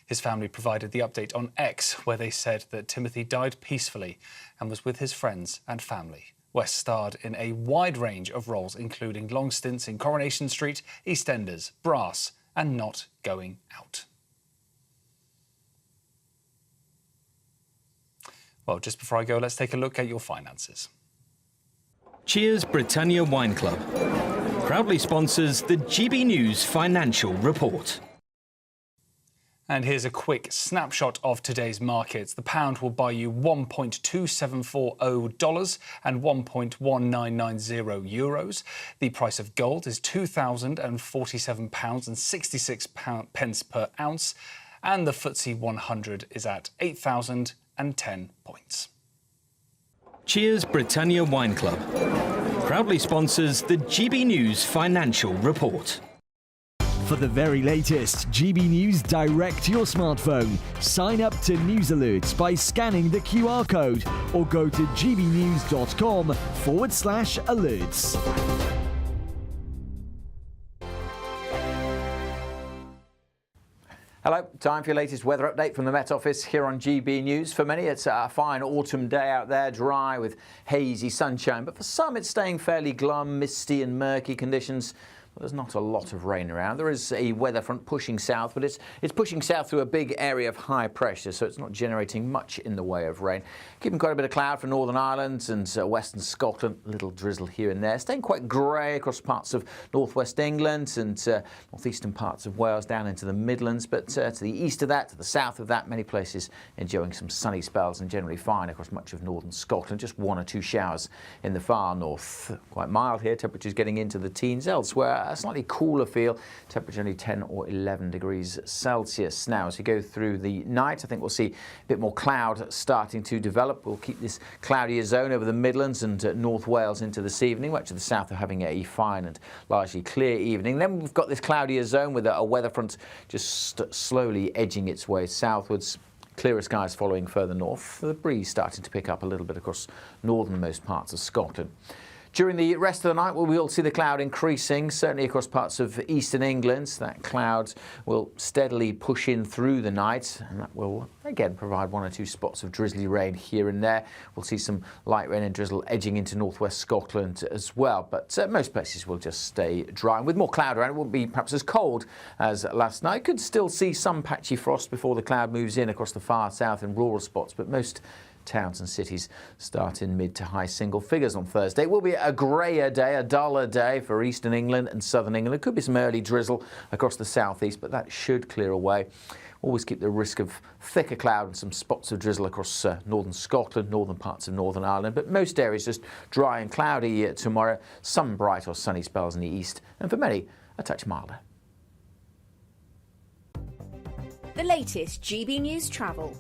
His family provided the update on X, where they said that Timothy died peacefully and was with his friends and family. West starred in a wide range of roles, including long stints in Coronation Street, EastEnders, Brass, and Not Going Out. Well, just before I go, let's take a look at your finances. Cheers Britannia Wine Club proudly sponsors the GB News Financial Report. And here's a quick snapshot of today's markets. The pound will buy you $1.2740 and 1.1990 euros. The price of gold is £2,047.66 per ounce. And the FTSE 100 is at 8,010 points. Cheers Britannia Wine Club proudly sponsors the GB News Financial Report. For the very latest GB News direct to your smartphone, sign up to News Alerts by scanning the QR code or go to gbnews.com/alerts. Hello, time for your latest weather update from the Met Office here on GB News. For many, it's a fine autumn day out there, dry with hazy sunshine. But for some, it's staying fairly glum, misty and murky conditions. Well, there's not a lot of rain around. There is a weather front pushing south, but it's pushing south through a big area of high pressure, so it's not generating much in the way of rain. Keeping quite a bit of cloud for Northern Ireland and western Scotland. A little drizzle here and there. Staying quite grey across parts of northwest England and northeastern parts of Wales down into the Midlands. But to the east of that, to the south of that, many places enjoying some sunny spells and generally fine across much of northern Scotland. Just 1 or 2 showers in the far north. Quite mild here. Temperatures getting into the teens elsewhere. A slightly cooler feel, temperature only 10 or 11 degrees Celsius. Now, as we go through the night, I think we'll see a bit more cloud starting to develop. We'll keep this cloudier zone over the Midlands and North Wales into this evening. Much of the south are having a fine and largely clear evening. Then we've got this cloudier zone with a weather front just slowly edging its way southwards. Clearer skies following further north. The breeze starting to pick up a little bit across northernmost parts of Scotland. During the rest of the night, we will see the cloud increasing, certainly across parts of eastern England. That cloud will steadily push in through the night, and that will, again, provide 1 or 2 spots of drizzly rain here and there. We'll see some light rain and drizzle edging into northwest Scotland as well, but most places will just stay dry. And with more cloud around, it won't be perhaps as cold as last night. Could still see some patchy frost before the cloud moves in across the far south and rural spots, but most towns and cities start in mid to high single figures on Thursday. It will be a greyer day, a duller day for eastern England and southern England. There could be some early drizzle across the southeast, but that should clear away. Always keep the risk of thicker cloud and some spots of drizzle across northern Scotland, northern parts of Northern Ireland, but most areas just dry and cloudy tomorrow. Some bright or sunny spells in the east, and for many, a touch milder. The latest GB News travel.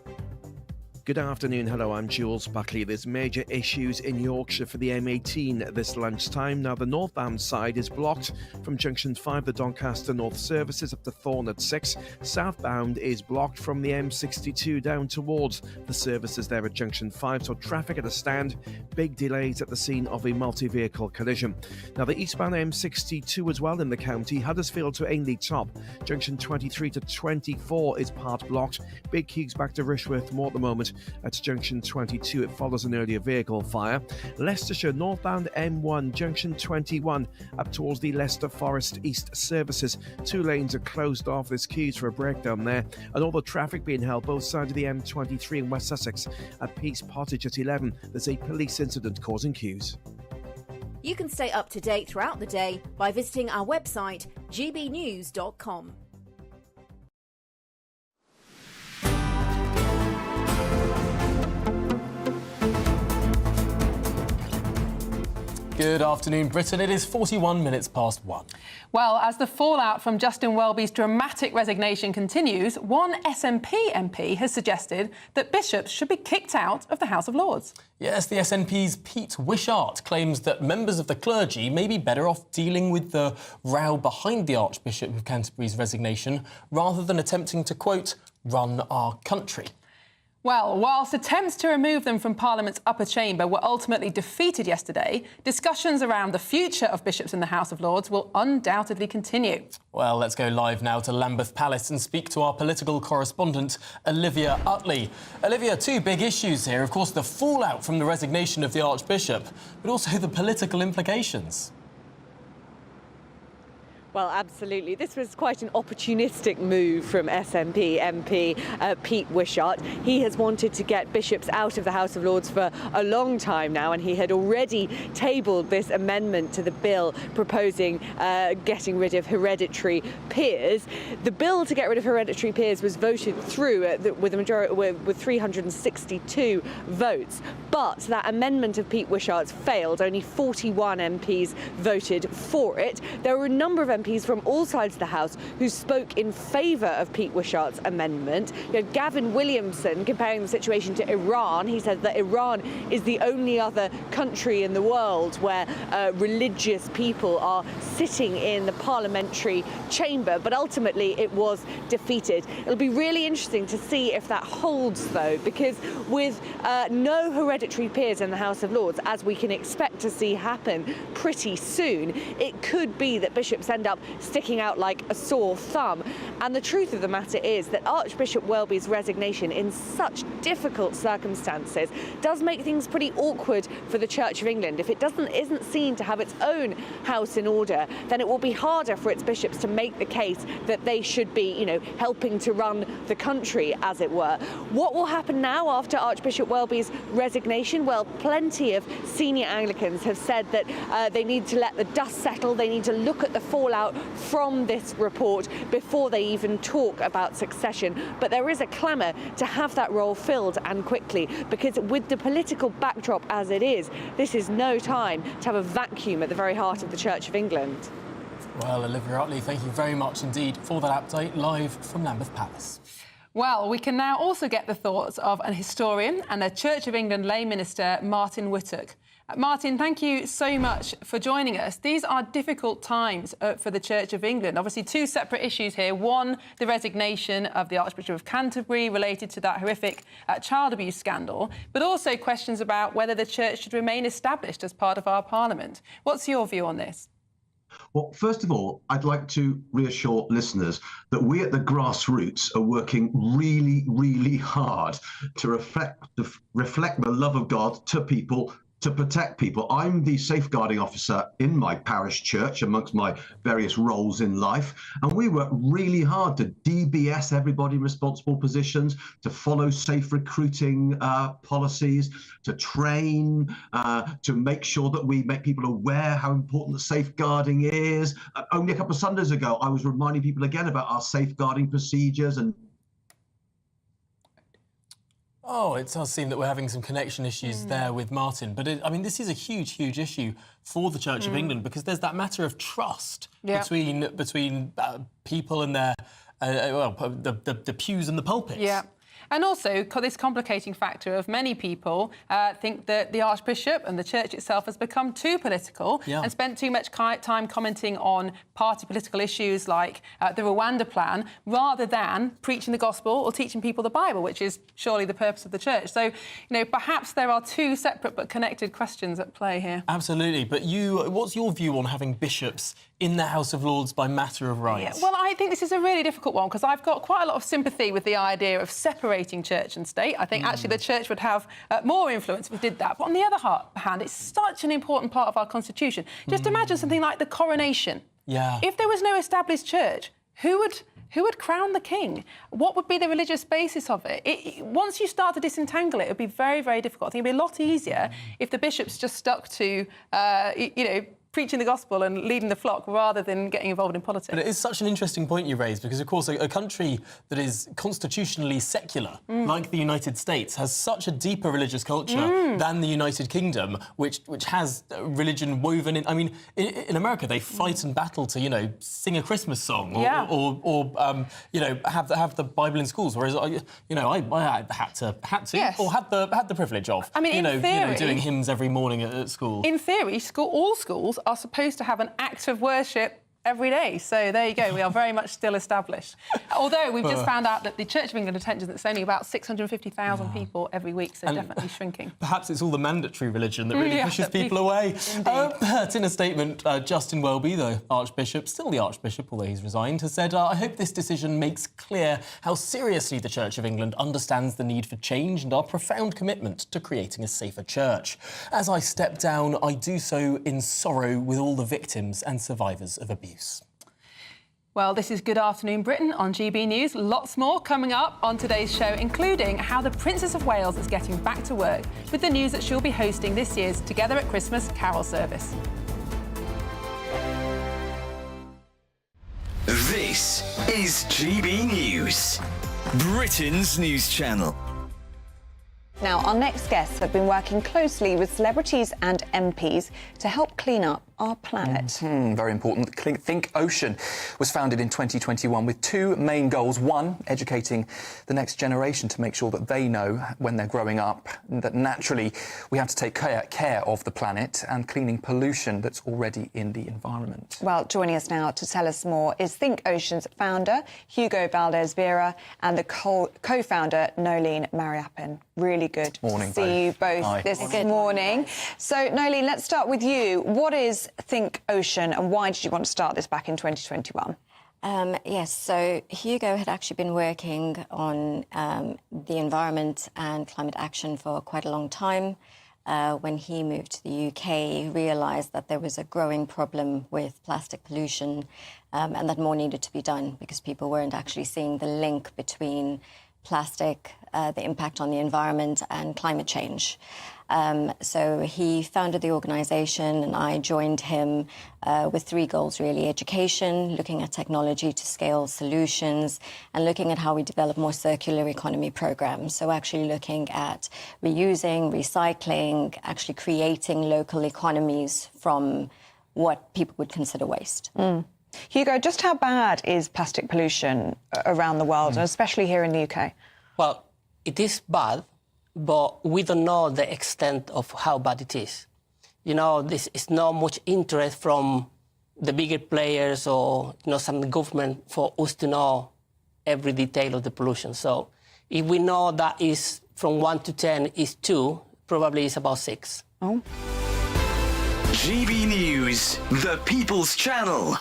Good afternoon. Hello, I'm Jules Buckley. There's major issues in Yorkshire for the M18 this lunchtime. Now, the northbound side is blocked from Junction 5, the Doncaster North services, up to Thorn at 6. Southbound is blocked from the M62 down towards the services there at Junction 5. So traffic at a stand. Big delays at the scene of a multi-vehicle collision. Now, the eastbound M62 as well in the county. Huddersfield to Ainley Top. Junction 23 to 24 is part blocked. Big queues back to Rushworth Moor at the moment. At Junction 22, it follows an earlier vehicle fire. Leicestershire northbound M1, Junction 21, up towards the Leicester Forest East services. 2 lanes are closed off. There's queues for a breakdown there. And all the traffic being held both sides of the M23 in West Sussex. At Peace Pottage at 11, there's a police incident causing queues. You can stay up to date throughout the day by visiting our website, gbnews.com. Good afternoon, Britain. It is 41 minutes past 1. Well, as the fallout from Justin Welby's dramatic resignation continues, one SNP MP has suggested that bishops should be kicked out of the House of Lords. Yes, the SNP's Pete Wishart claims that members of the clergy may be better off dealing with the row behind the Archbishop of Canterbury's resignation rather than attempting to, quote, run our country. Well, whilst attempts to remove them from Parliament's upper chamber were ultimately defeated yesterday, discussions around the future of bishops in the House of Lords will undoubtedly continue. Well, let's go live now to Lambeth Palace and speak to our political correspondent, Olivia Utley. Olivia, 2 big issues here. Of course, the fallout from the resignation of the Archbishop, but also the political implications. Well, absolutely. This was quite an opportunistic move from SNP MP Pete Wishart. He has wanted to get bishops out of the House of Lords for a long time now, and he had already tabled this amendment to the bill proposing getting rid of hereditary peers. The bill to get rid of hereditary peers was voted through with a majority with 362 votes, but that amendment of Pete Wishart's failed. Only 41 MPs voted for it. There were a number of MPs from all sides of the House who spoke in favour of Pete Wishart's amendment. You know, Gavin Williamson comparing the situation to Iran. He said that Iran is the only other country in the world where religious people are sitting in the parliamentary chamber, but ultimately it was defeated. It'll be really interesting to see if that holds, though, because with no hereditary peers in the House of Lords, as we can expect to see happen pretty soon, it could be that bishops end up up, sticking out like a sore thumb. And the truth of the matter is that Archbishop Welby's resignation in such difficult circumstances does make things pretty awkward for the Church of England. If it isn't seen to have its own house in order, then it will be harder for its bishops to make the case that they should be, you know, helping to run the country, as it were. What will happen now after Archbishop Welby's resignation? Well, plenty of senior Anglicans have said that they need to let the dust settle. They need to look at the fallout from this report before they even talk about succession. But there is a clamour to have that role filled, and quickly, because with the political backdrop as it is, this is no time to have a vacuum at the very heart of the Church of England. Well, Olivia Utley, thank you very much indeed for that update, live from Lambeth Palace. Well, we can now also get the thoughts of an historian and a Church of England lay minister, Martin Whittock. Martin, thank you so much for joining us. These are difficult times for the Church of England. Obviously, two separate issues here. One, the resignation of the Archbishop of Canterbury related to that horrific child abuse scandal, but also questions about whether the Church should remain established as part of our Parliament. What's your view on this? Well, first of all, I'd like to reassure listeners that we at the grassroots are working really, really hard to reflect the love of God to people, to protect people. I'm the safeguarding officer in my parish church amongst my various roles in life, and we work really hard to DBS everybody in responsible positions, to follow safe recruiting policies, to train, to make sure that we make people aware how important the safeguarding is. Only a couple of Sundays ago, I was reminding people again about our safeguarding procedures. And oh, it does seem that we're having some connection issues there with Martin. But, I mean, this is a huge, huge issue for the Church of England, because there's that matter of trust between people and their, the pews and the pulpits. Yeah. And also, this complicating factor of many people think that the Archbishop and the Church itself has become too political and spent too much time commenting on party political issues like the Rwanda plan, rather than preaching the gospel or teaching people the Bible, which is surely the purpose of the Church. So, you know, perhaps there are two separate but connected questions at play here. Absolutely. But what's your view on having bishops in the House of Lords by matter of right? Yeah, well, I think this is a really difficult one, because I've got quite a lot of sympathy with the idea of separating church and state. I think actually the church would have more influence if we did that. But on the other hand, it's such an important part of our constitution. Just imagine something like the coronation. Yeah. If there was no established church, who would crown the king? What would be the religious basis of it? Once you start to disentangle it, it would be very, very difficult. I think it would be a lot easier if the bishops just stuck to, you know, preaching the gospel and leading the flock rather than getting involved in politics. But it is such an interesting point you raise, because, of course, a country that is constitutionally secular, like the United States, has such a deeper religious culture than the United Kingdom, which has religion woven in. I mean, in America, they fight and battle to, you know, sing a Christmas song or you know, have the Bible in schools, whereas, you know, I had to, Yes. or had the privilege of, I mean, in theory, doing hymns every morning at school. In theory, all schools are supposed to have an act of worship every day. So there you go, we are very much still established. Although we've just found out that the Church of England attendance is only about 650,000 people every week, so definitely shrinking. Perhaps it's all the mandatory religion that really pushes people away. But in a statement, Justin Welby, the Archbishop, still the Archbishop, although he's resigned, has said, I hope this decision makes clear how seriously the Church of England understands the need for change and our profound commitment to creating a safer church. As I step down, I do so in sorrow with all the victims and survivors of abuse. Well, this is Good Afternoon Britain on GB News. Lots more coming up on today's show, including how the Princess of Wales is getting back to work with the news that she'll be hosting this year's Together at Christmas carol service. This is GB News, Britain's news channel. Now, our next guests have been working closely with celebrities and MPs to help clean up our planet. Very important. Think Ocean was founded in 2021 with two main goals. One, educating the next generation to make sure that they know when they're growing up that naturally we have to take care of the planet, and cleaning pollution that's already in the environment. Well, joining us now to tell us more is Think Ocean's founder, Hugo Valdez-Vera, and the co-founder, Nolene Mariappan. Really good to see you both this morning. So, Nolene, let's start with you. What is this Think Ocean, and why did you want to start this back in 2021? Yes, so Hugo had actually been working on the environment and climate action for quite a long time. When he moved to the UK, he realised that there was a growing problem with plastic pollution and that more needed to be done because people weren't actually seeing the link between plastic, the impact on the environment and climate change. So he founded the organisation and I joined him with 3 goals, really. Education, looking at technology to scale solutions, and looking at how we develop more circular economy programmes. So actually looking at reusing, recycling, actually creating local economies from what people would consider waste. Hugo, just how bad is plastic pollution around the world, and especially here in the UK? Well, it is bad, but we don't know the extent of how bad it is. You know, this is not much interest from the bigger players or, you know, some government for us to know every detail of the pollution. So if we know that is from 1 to 10 is 2, probably it's about 6. Oh. GB News, the People's Channel.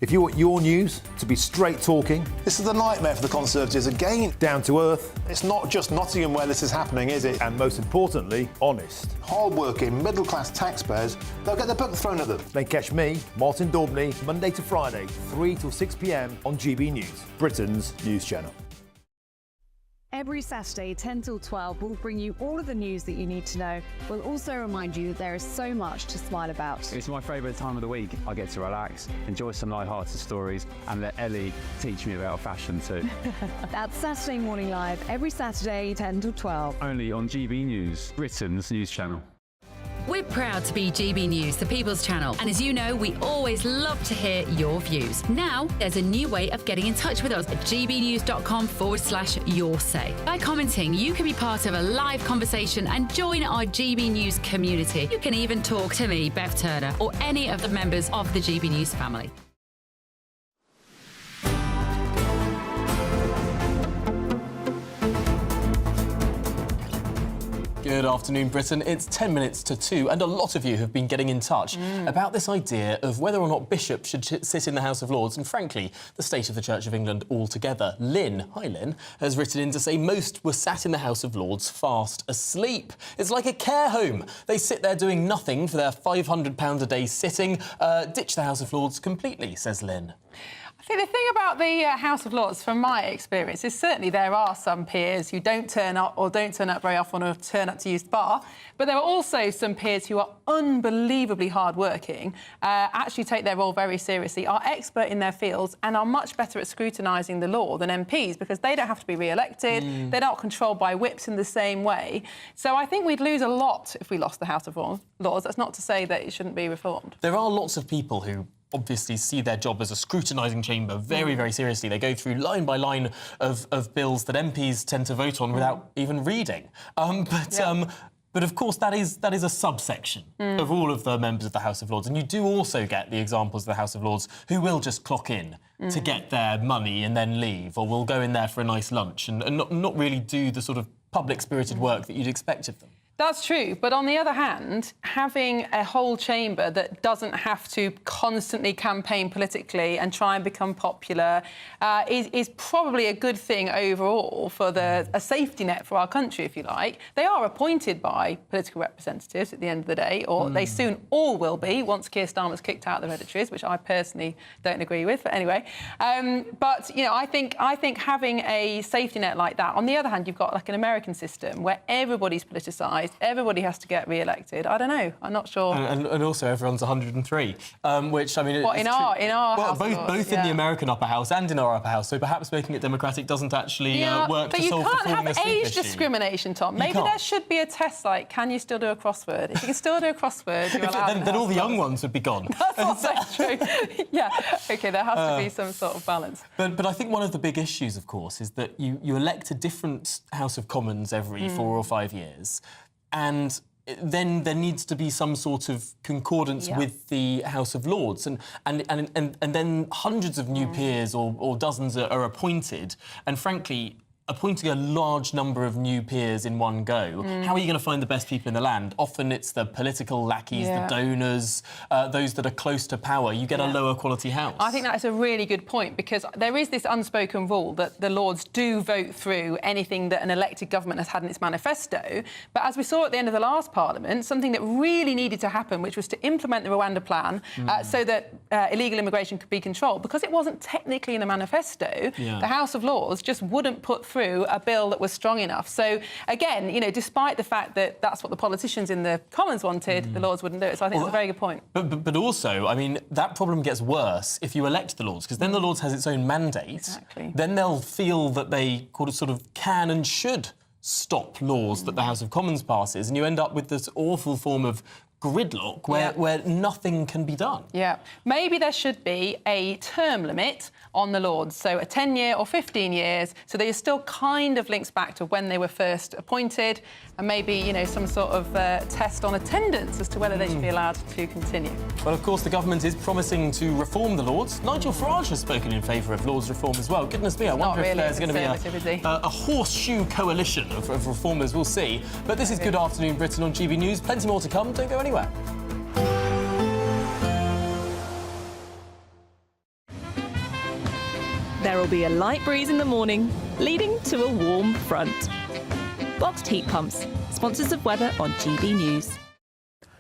If you want your news to be straight talking, this is a nightmare for the Conservatives again. Down to earth. It's not just Nottingham where this is happening, is it? And most importantly, honest. Hard-working, middle-class taxpayers, they'll get their book thrown at them. Then catch me, Martin Daubney, Monday to Friday, 3 till 6 p.m. on GB News, Britain's news channel. Every Saturday, 10 till 12, we'll bring you all of the news that you need to know. We'll also remind you that there is so much to smile about. It's my favourite time of the week. I get to relax, enjoy some light-hearted stories, and let Ellie teach me about fashion too. That's Saturday Morning Live, every Saturday, 10 till 12. Only on GB News, Britain's news channel. We're proud to be GB News, the People's Channel, and as you know, we always love to hear your views. Now, there's a new way of getting in touch with us at gbnews.com/yoursay. By commenting, you can be part of a live conversation and join our GB News community. You can even talk to me, Bev Turner, or any of the members of the GB News family. Good afternoon, Britain. It's 10 minutes to 2, and a lot of you have been getting in touch about this idea of whether or not bishops should sit in the House of Lords and, frankly, the state of the Church of England altogether. Lynn, hi Lynn, has written in to say most were sat in the House of Lords fast asleep. It's like a care home. They sit there doing nothing for their £500 a day sitting. Ditch the House of Lords completely, says Lynn. I think the thing about the House of Lords, from my experience, is certainly there are some peers who don't turn up or don't turn up very often or turn up to use the bar, but there are also some peers who are unbelievably hard-working, actually take their role very seriously, are expert in their fields and are much better at scrutinising the law than MPs because they don't have to be re-elected, they're not controlled by whips in the same way. So I think we'd lose a lot if we lost the House of Lords. That's not to say that it shouldn't be reformed. There are lots of people who obviously see their job as a scrutinising chamber very, very seriously. They go through line by line of bills that MPs tend to vote on without even reading. But of course, that is a subsection of all of the members of the House of Lords. And you do also get the examples of the House of Lords who will just clock in to get their money and then leave, or will go in there for a nice lunch and not really do the sort of public-spirited work that you'd expect of them. That's true, but on the other hand, having a whole chamber that doesn't have to constantly campaign politically and try and become popular is probably a good thing overall for a safety net for our country, if you like. They are appointed by political representatives at the end of the day, or they soon all will be once Keir Starmer's kicked out the hereditaries, which I personally don't agree with, but anyway. But, you know, I think having a safety net like that, on the other hand, you've got like an American system where everybody's politicised, everybody has to get re-elected. I don't know. I'm not sure. And also everyone's 103, which, I mean... What, in our House of Lords? Both in the American upper house and in our upper house, so perhaps making it democratic doesn't actually work to solve the falling asleep issue. But you can't have age discrimination, Tom. Maybe there should be a test like, can you still do a crossword? If you can still do a crossword, you're allowed. Then all the young ones would be gone. That's also true. Yeah, OK, there has to be some sort of balance. But I think one of the big issues, of course, is that you elect a different House of Commons every 4 or 5 years, and then there needs to be some sort of concordance with the House of Lords, and then hundreds of new peers or dozens are appointed, and frankly, appointing a large number of new peers in one go, how are you going to find the best people in the land? Often it's the political lackeys, the donors, those that are close to power. You get a lower quality house. I think that's a really good point, because there is this unspoken rule that the Lords do vote through anything that an elected government has had in its manifesto. But as we saw at the end of the last Parliament, something that really needed to happen, which was to implement the Rwanda plan so that illegal immigration could be controlled, because it wasn't technically in the manifesto, the House of Lords just wouldn't put through a bill that was strong enough. So, again, you know, despite the fact that that's what the politicians in the Commons wanted, the Lords wouldn't do it. So I think that's a very good point. But also, I mean, that problem gets worse if you elect the Lords, because then the Lords has its own mandate. Exactly. Then they'll feel that they sort of can and should stop laws that the House of Commons passes, and you end up with this awful form of gridlock where nothing can be done. Yeah. Maybe there should be a term limit on the Lords, so a 10-year or 15 years, so that it still kind of links back to when they were first appointed, and maybe, you know, some sort of test on attendance as to whether they should be allowed to continue. Well, of course, the government is promising to reform the Lords. Nigel Farage has spoken in favour of Lords reform as well. Goodness me, I wonder if there's going to be a horseshoe coalition of reformers. We'll see. But this is Good Afternoon Britain on GB News. Plenty more to come. Don't go anywhere. There will be a light breeze in the morning, leading to a warm front. Boxed heat pumps, sponsors of weather on GB News.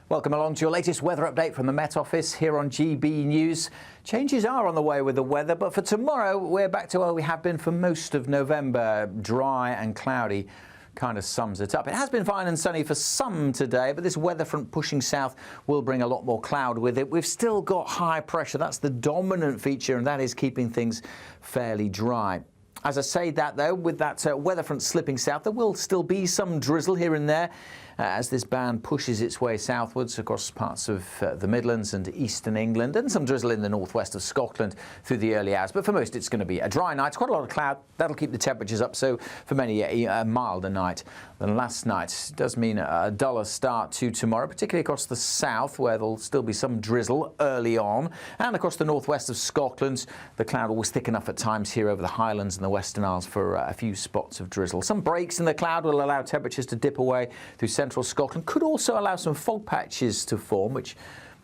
Welcome along to your latest weather update from the Met Office here on GB News. Changes are on the way with the weather, but for tomorrow we're back to where we have been for most of November. Dry and cloudy kind of sums it up. It has been fine and sunny for some today, but this weather front pushing south will bring a lot more cloud with it. We've still got high pressure. That's the dominant feature, and that is keeping things fairly dry. As I say that, though, with that weather front slipping south, there will still be some drizzle here and there as this band pushes its way southwards across parts of the Midlands and eastern England, and some drizzle in the northwest of Scotland through the early hours. But for most, it's going to be a dry night. Quite a lot of cloud. That'll keep the temperatures up, so for many, a milder night than last night. It does mean a duller start to tomorrow, particularly across the south, where there'll still be some drizzle early on, and across the northwest of Scotland. The cloud will thick enough at times here over the Highlands and the Western Isles for a few spots of drizzle. Some breaks in the cloud will allow temperatures to dip away through central Scotland. Could also allow some fog patches to form, which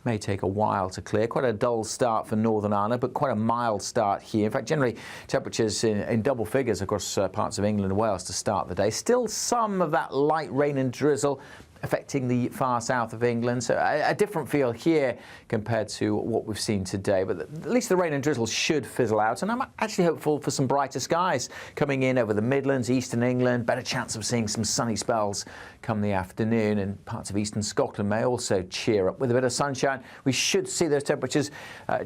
may take a while to clear. Quite a dull start for Northern Ireland, but quite a mild start here. In fact, generally temperatures in double figures across parts of England and Wales to start the day. Still some of that light rain and drizzle affecting the far south of England. So a different feel here compared to what we've seen today. But at least the rain and drizzle should fizzle out. And I'm actually hopeful for some brighter skies coming in over the Midlands, eastern England. Better chance of seeing some sunny spells come the afternoon. And parts of eastern Scotland may also cheer up with a bit of sunshine. We should see those temperatures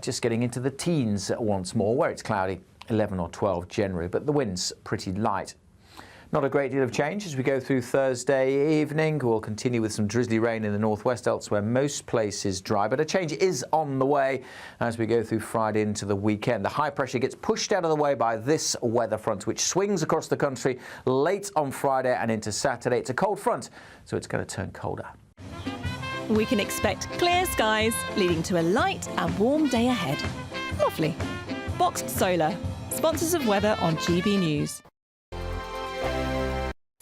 just getting into the teens once more, where it's cloudy, 11 or 12 generally. But the wind's pretty light. Not a great deal of change as we go through Thursday evening. We'll continue with some drizzly rain in the northwest, elsewhere most places dry, but a change is on the way as we go through Friday into the weekend. The high pressure gets pushed out of the way by this weather front, which swings across the country late on Friday and into Saturday. It's a cold front, so it's going to turn colder. We can expect clear skies, leading to a light and warm day ahead. Lovely. Boxed Solar, sponsors of weather on GB News.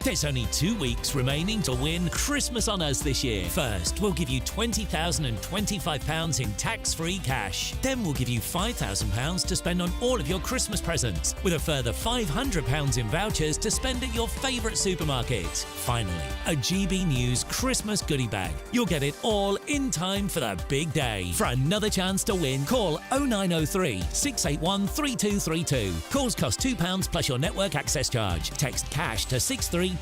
There's only 2 weeks remaining to win Christmas on Us this year. First, we'll give you £20,025 in tax-free cash. Then we'll give you £5,000 to spend on all of your Christmas presents, with a further £500 in vouchers to spend at your favourite supermarket. Finally, a GB News Christmas goodie bag. You'll get it all in time for the big day. For another chance to win, call 0903 681 3232. Calls cost £2 plus your network access charge. Text cash to 63232.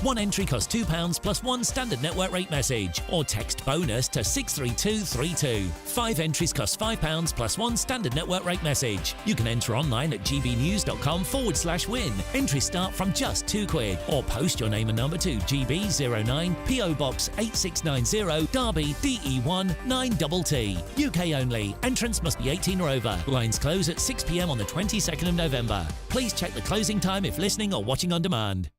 One entry costs £2 plus one standard network rate message, or text bonus to 63232. 5 entries cost £5 plus one standard network rate message. You can enter online at gbnews.com/win. Entries start from just £2, or post your name and number to GB09 PO Box 8690 Derby DE1 9TT. UK only. Entrance must be 18 or over. Lines close at 6 p.m. on the 22nd of November. Please check the closing time if listening or watching on demand.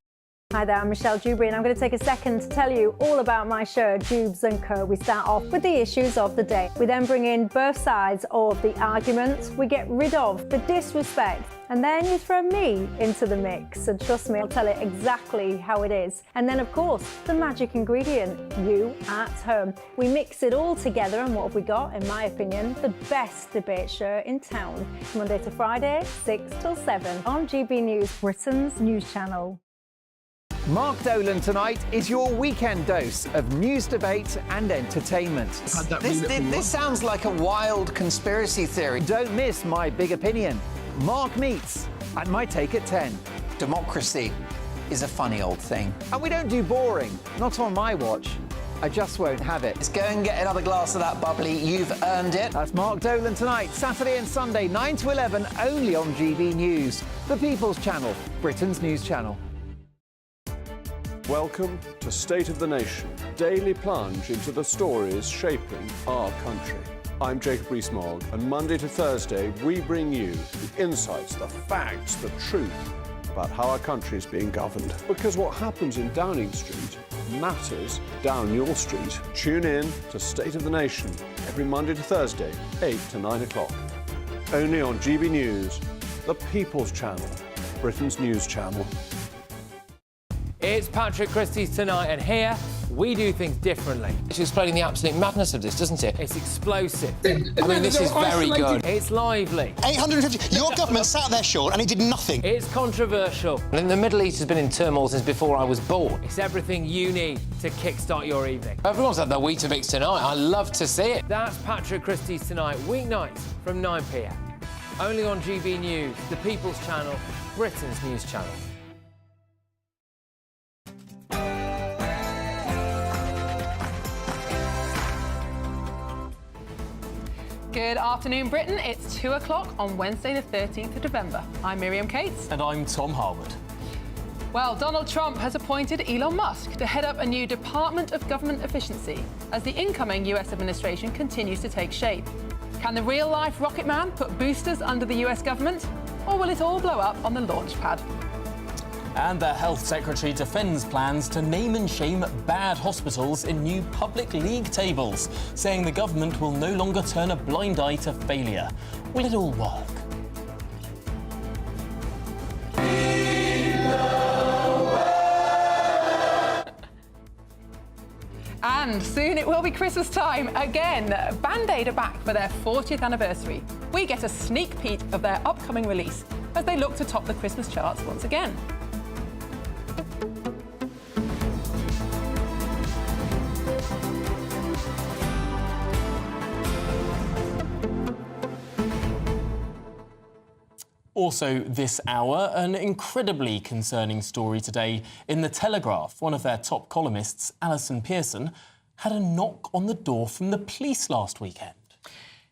Hi there, I'm Michelle Dewberry and I'm going to take a second to tell you all about my show, Dubes & Co. We start off with the issues of the day. We then bring in both sides of the argument. We get rid of the disrespect. And then you throw me into the mix. And trust me, I'll tell it exactly how it is. And then, of course, the magic ingredient, you at home. We mix it all together and what have we got, in my opinion, the best debate show in town. Monday to Friday, 6 till 7 on GB News, Britain's news channel. Mark Dolan tonight is your weekend dose of news, debate and entertainment. This sounds like a wild conspiracy theory. Don't miss my big opinion. Mark meets at My Take at 10. Democracy is a funny old thing. And we don't do boring, not on my watch. I just won't have it. Let's go and get another glass of that bubbly. You've earned it. That's Mark Dolan tonight, Saturday and Sunday, 9 to 11, only on GB News, the People's Channel, Britain's news channel. Welcome to State of the Nation, daily plunge into the stories shaping our country. I'm Jacob Rees-Mogg, and Monday to Thursday we bring you the insights, the facts, the truth about how our country is being governed. Because what happens in Downing Street matters down your street. Tune in to State of the Nation every Monday to Thursday, 8 to 9 o'clock. Only on GB News, the People's Channel, Britain's news channel. It's Patrick Christie's Tonight, and here we do things differently. It's explaining the absolute madness of this, doesn't it? It's explosive. I mean, this is very good. It's lively. 850. Your government sat there, Sean, and it did nothing. It's controversial. And the Middle East has been in turmoil since before I was born. It's everything you need to kickstart your evening. Everyone's had their Weetabix tonight. I love to see it. That's Patrick Christie's Tonight, weeknights from 9 p.m. Only on GB News, the People's Channel, Britain's news channel. Good afternoon, Britain. It's 2 o'clock on Wednesday, the 13th of November. I'm Miriam Cates. And I'm Tom Harwood. Well, Donald Trump has appointed Elon Musk to head up a new Department of Government Efficiency as the incoming US administration continues to take shape. Can the real-life rocket man put boosters under the US government, or will it all blow up on the launch pad? And the Health Secretary defends plans to name and shame bad hospitals in new public league tables, saying the government will no longer turn a blind eye to failure. Will it all work? And soon it will be Christmas time again. Band-Aid are back for their 40th anniversary. We get a sneak peek of their upcoming release as they look to top the Christmas charts once again. Also this hour, an incredibly concerning story today in The Telegraph. One of their top columnists, Allison Pearson, had a knock on the door from the police last weekend.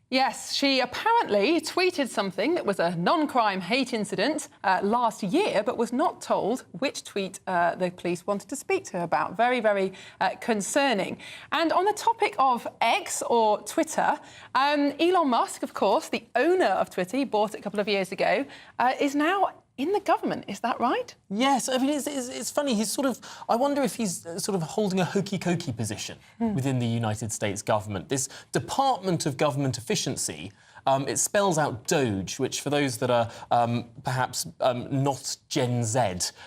Yes, she apparently tweeted something that was a non-crime hate incident last year, but was not told which tweet the police wanted to speak to her about. Very, very concerning. And on the topic of X, or Twitter, Elon Musk, of course, the owner of Twitter, he bought it a couple of years ago, is now in the government. Is that right? Yes, I mean, it's funny. He's sort of... I wonder if he's sort of holding a hokey-cokey position within the United States government. This Department of Government Efficiency, it spells out Doge, which, for those that are perhaps not Gen Z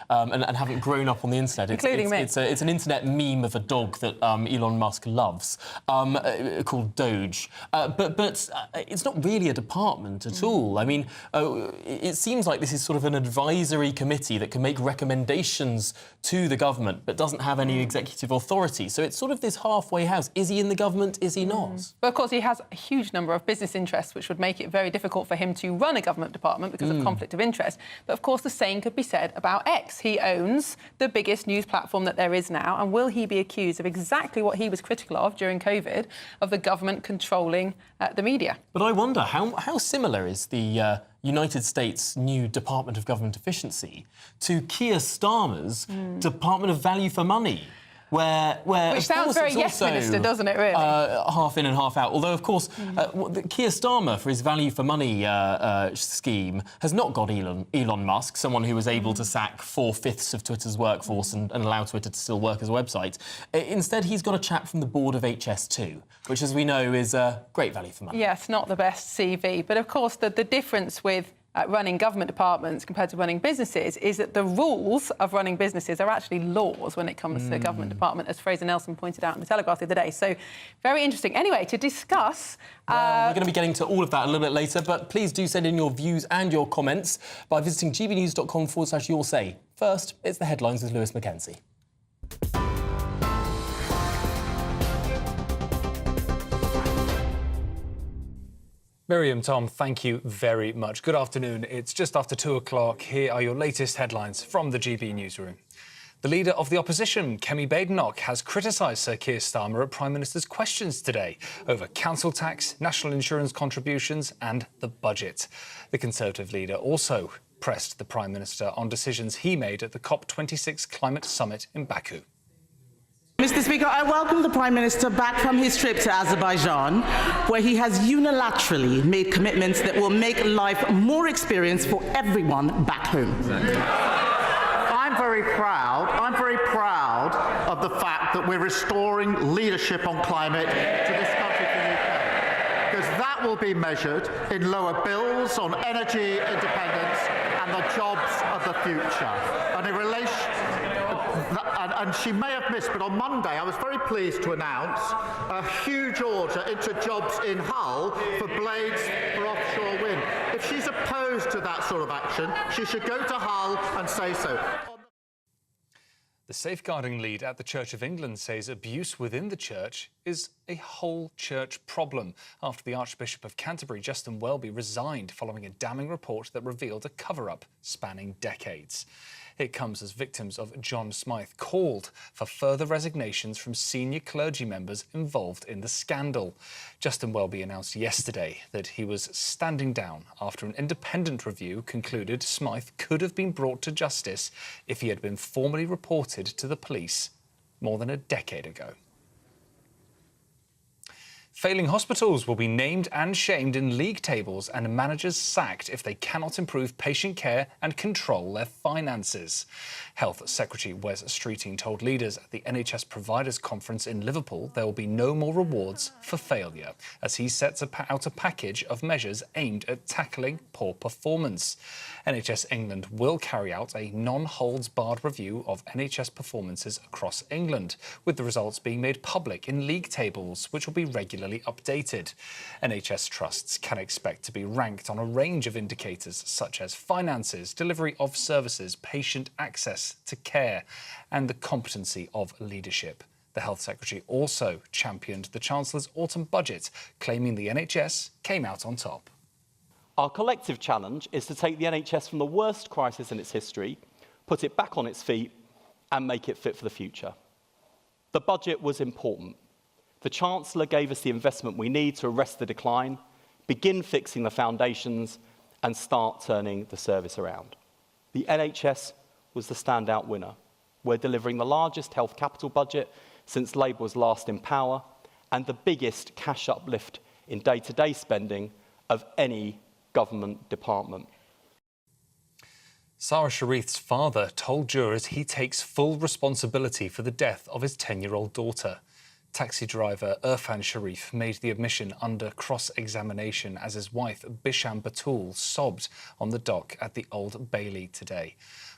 and haven't grown up on the internet... Including me. It's an internet meme of a dog that Elon Musk loves, called Doge. But it's not really a department at all. I mean, it seems like this is sort of an advisory committee that can make recommendations to the government but doesn't have any executive authority. So it's sort of this halfway house. Is he in the government? Is he not? But, of course, he has a huge number of business interests, which would make it very difficult for him to run a government department because of conflict of interest. But, of course, the same could be said about X. He owns the biggest news platform that there is now, and will he be accused of exactly what he was critical of during COVID, of the government controlling the media? But I wonder, how similar is the United States' new Department of Government Efficiency to Keir Starmer's Department of Value for Money? where Which of sounds course, very it's yes also, minister, doesn't it, really? half in and half out. Although, of course, Keir Starmer, for his value for money scheme, has not got Elon Musk, someone who was able to sack 4/5 of Twitter's workforce and allow Twitter to still work as a website. Instead, he's got a chap from the board of HS2, which, as we know, is great value for money. Yes, not the best CV. But, of course, the difference with running government departments compared to running businesses is that the rules of running businesses are actually laws when it comes to a government department, as Fraser Nelson pointed out in the Telegraph the other day. So, very interesting. Anyway, to discuss... Well, we're going to be getting to all of that a little bit later, but please do send in your views and your comments by visiting gbnews.com/your say. First, it's the headlines with Lewis Mackenzie. Miriam, Tom, thank you very much. Good afternoon. It's just after 2 o'clock. Here are your latest headlines from the GB Newsroom. The leader of the opposition, Kemi Badenoch, has criticised Sir Keir Starmer at Prime Minister's questions today over council tax, national insurance contributions and the budget. The Conservative leader also pressed the Prime Minister on decisions he made at the COP26 climate summit in Baku. Mr. Speaker, I welcome the Prime Minister back from his trip to Azerbaijan, where he has unilaterally made commitments that will make life more experienced for everyone back home. I'm very proud of the fact that we're restoring leadership on climate to this country, to the UK, because that will be measured in lower bills on energy independence and the jobs of the future. And in relation... And she may have missed, but on Monday I was very pleased to announce a huge order into jobs in Hull for blades for offshore wind. If she's opposed to that sort of action, she should go to Hull and say so. The safeguarding lead at the Church of England says abuse within the church is a whole church problem after the Archbishop of Canterbury, Justin Welby, resigned following a damning report that revealed a cover-up spanning decades. It comes as victims of John Smythe called for further resignations from senior clergy members involved in the scandal. Justin Welby announced yesterday that he was standing down after an independent review concluded Smythe could have been brought to justice if he had been formally reported to the police more than a decade ago. Failing hospitals will be named and shamed in league tables and managers sacked if they cannot improve patient care and control their finances. Health Secretary Wes Streeting told leaders at the NHS Providers Conference in Liverpool there will be no more rewards for failure, as he sets out a package of measures aimed at tackling poor performance. NHS England will carry out a non-holds-barred review of NHS performances across England, with the results being made public in league tables, which will be regularly updated. NHS trusts can expect to be ranked on a range of indicators such as finances, delivery of services, patient access to care and the competency of leadership. The Health Secretary also championed the Chancellor's autumn budget, claiming the NHS came out on top. Our collective challenge is to take the NHS from the worst crisis in its history, put it back on its feet and make it fit for the future. The budget was important. The Chancellor gave us the investment we need to arrest the decline, begin fixing the foundations and start turning the service around. The NHS was the standout winner. We're delivering the largest health capital budget since Labour was last in power and the biggest cash uplift in day-to-day spending of any government department. Sara Sharif's father told jurors he takes full responsibility for the death of his 10-year-old daughter. Taxi driver Irfan Sharif made the admission under cross-examination as his wife Bisham Batul sobbed on the dock at the Old Bailey today.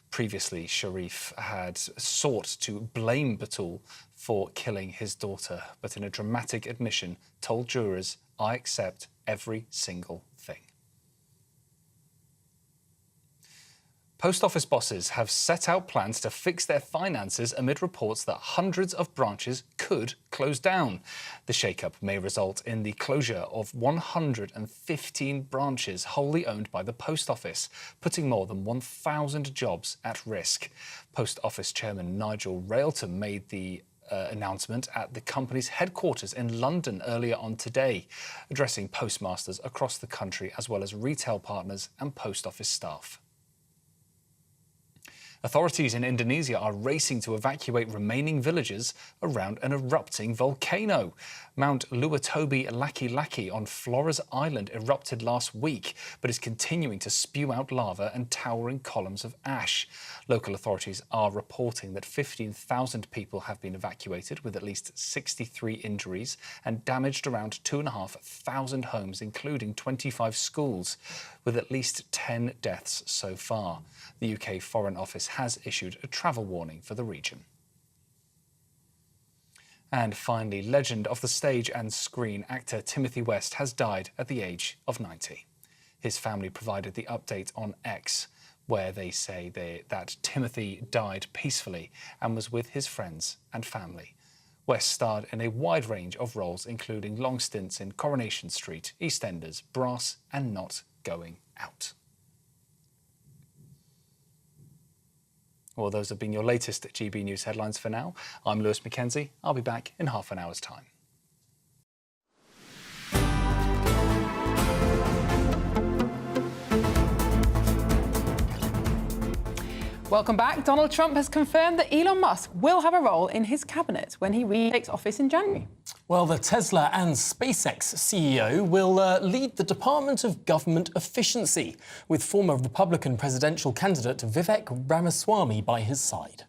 Previously, Sharif had sought to blame Batul for killing his daughter, but in a dramatic admission told jurors, "I accept every single thing." Post office bosses have set out plans to fix their finances amid reports that hundreds of branches could close down. The shake-up may result in the closure of 115 branches wholly owned by the Post Office, putting more than 1,000 jobs at risk. Post Office Chairman Nigel Railton made the announcement at the company's headquarters in London earlier on today, addressing postmasters across the country as well as retail partners and post office staff. Authorities in Indonesia are racing to evacuate remaining villagers around an erupting volcano. Mount Luatobi Laki-Laki on Flores Island erupted last week, but is continuing to spew out lava and towering columns of ash. Local authorities are reporting that 15,000 people have been evacuated, with at least 63 injuries, and damaged around 2,500 homes, including 25 schools, with at least 10 deaths so far. The UK Foreign Office has issued a travel warning for the region. And finally, legend of the stage and screen actor Timothy West has died at the age of 90. His family provided the update on X, where they say that Timothy died peacefully and was with his friends and family. West starred in a wide range of roles, including long stints in Coronation Street, EastEnders, Brass and Not Going Out. Well, those have been your latest GB News headlines for now. I'm Lewis Mackenzie. I'll be back in half an hour's time. Welcome back. Donald Trump has confirmed that Elon Musk will have a role in his cabinet when he retakes office in January. Well, the Tesla and SpaceX CEO will lead the Department of Government Efficiency, with former Republican presidential candidate Vivek Ramaswamy by his side.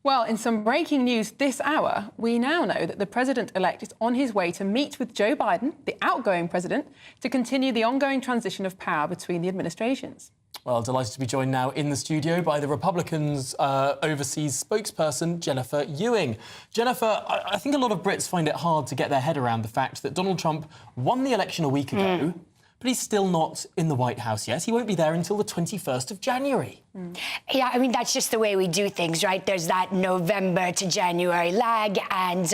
Well, in some breaking news this hour, we now know that the president-elect is on his way to meet with Joe Biden, the outgoing president, to continue the ongoing transition of power between the administrations. Well, delighted to be joined now in the studio by the Republicans' overseas spokesperson, Jennifer Ewing. Jennifer, I think a lot of Brits find it hard to get their head around the fact that Donald Trump won the election a week ago, but he's still not in the White House yet. He won't be there until the 21st of January. Yeah, I mean, that's just the way we do things, right? There's that November to January lag, and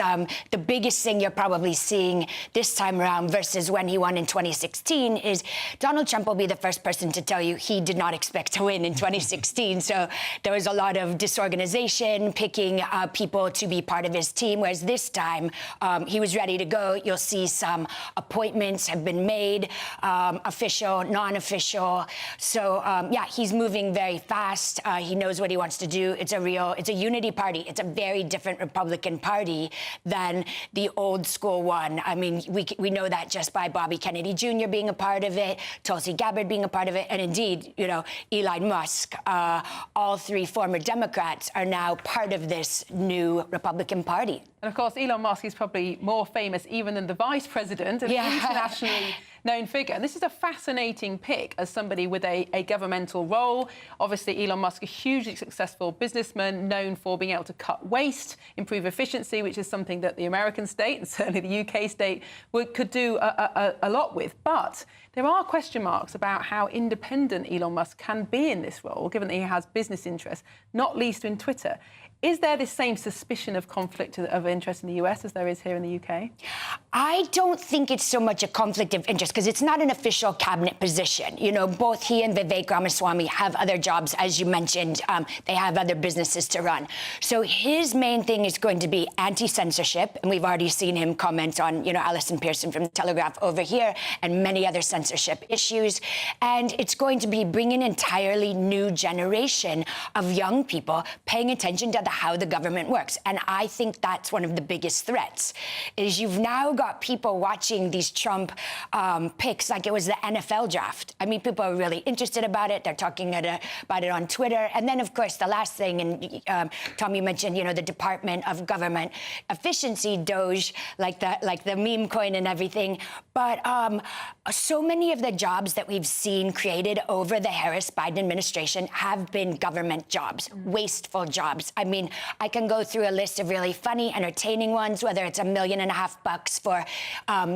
the biggest thing you're probably seeing this time around versus when he won in 2016 is Donald Trump will be the first person to tell you he did not expect to win in 2016. So there was a lot of disorganization, picking people to be part of his team, whereas this time he was ready to go. You'll see some appointments have been made, official, non-official. So, yeah, he's moving very fast. He knows what he wants to do. It's a unity party. It's a very different Republican Party than the old school one. I mean, we know that just by Bobby Kennedy Jr. being a part of it, Tulsi Gabbard being a part of it, and indeed, you know, Elon Musk. All three former Democrats are now part of this new Republican Party. And of course, Elon Musk is probably more famous even than the vice president, an internationally known figure. And this is a fascinating pick as somebody with a governmental role. Obviously, Elon Musk, a hugely successful businessman, known for being able to cut waste, improve efficiency, which is something that the American state and certainly the UK state could do a lot with. But there are question marks about how independent Elon Musk can be in this role, given that he has business interests, not least in Twitter. Is there this same suspicion of conflict of interest in the US as there is here in the UK? I don't think it's so much a conflict of interest because it's not an official cabinet position. You know, both he and Vivek Ramaswamy have other jobs, as you mentioned. They have other businesses to run. So his main thing is going to be anti-censorship, and we've already seen him comment on, you know, Allison Pearson from the Telegraph over here and many other censorship issues. And it's going to be bringing an entirely new generation of young people paying attention to how the government works. And I think that's one of the biggest threats, is you've now got people watching these Trump picks like it was the NFL draft. I mean, people are really interested about it. They're talking about it on Twitter. And then, of course, the last thing, and Tom, you mentioned, you know, the Department of Government Efficiency, Doge, like the meme coin and everything. But so many of the jobs that we've seen created over the Harris-Biden administration have been government jobs, wasteful jobs. I mean, I can go through a list of really funny, entertaining ones, whether it's $1.5 million for,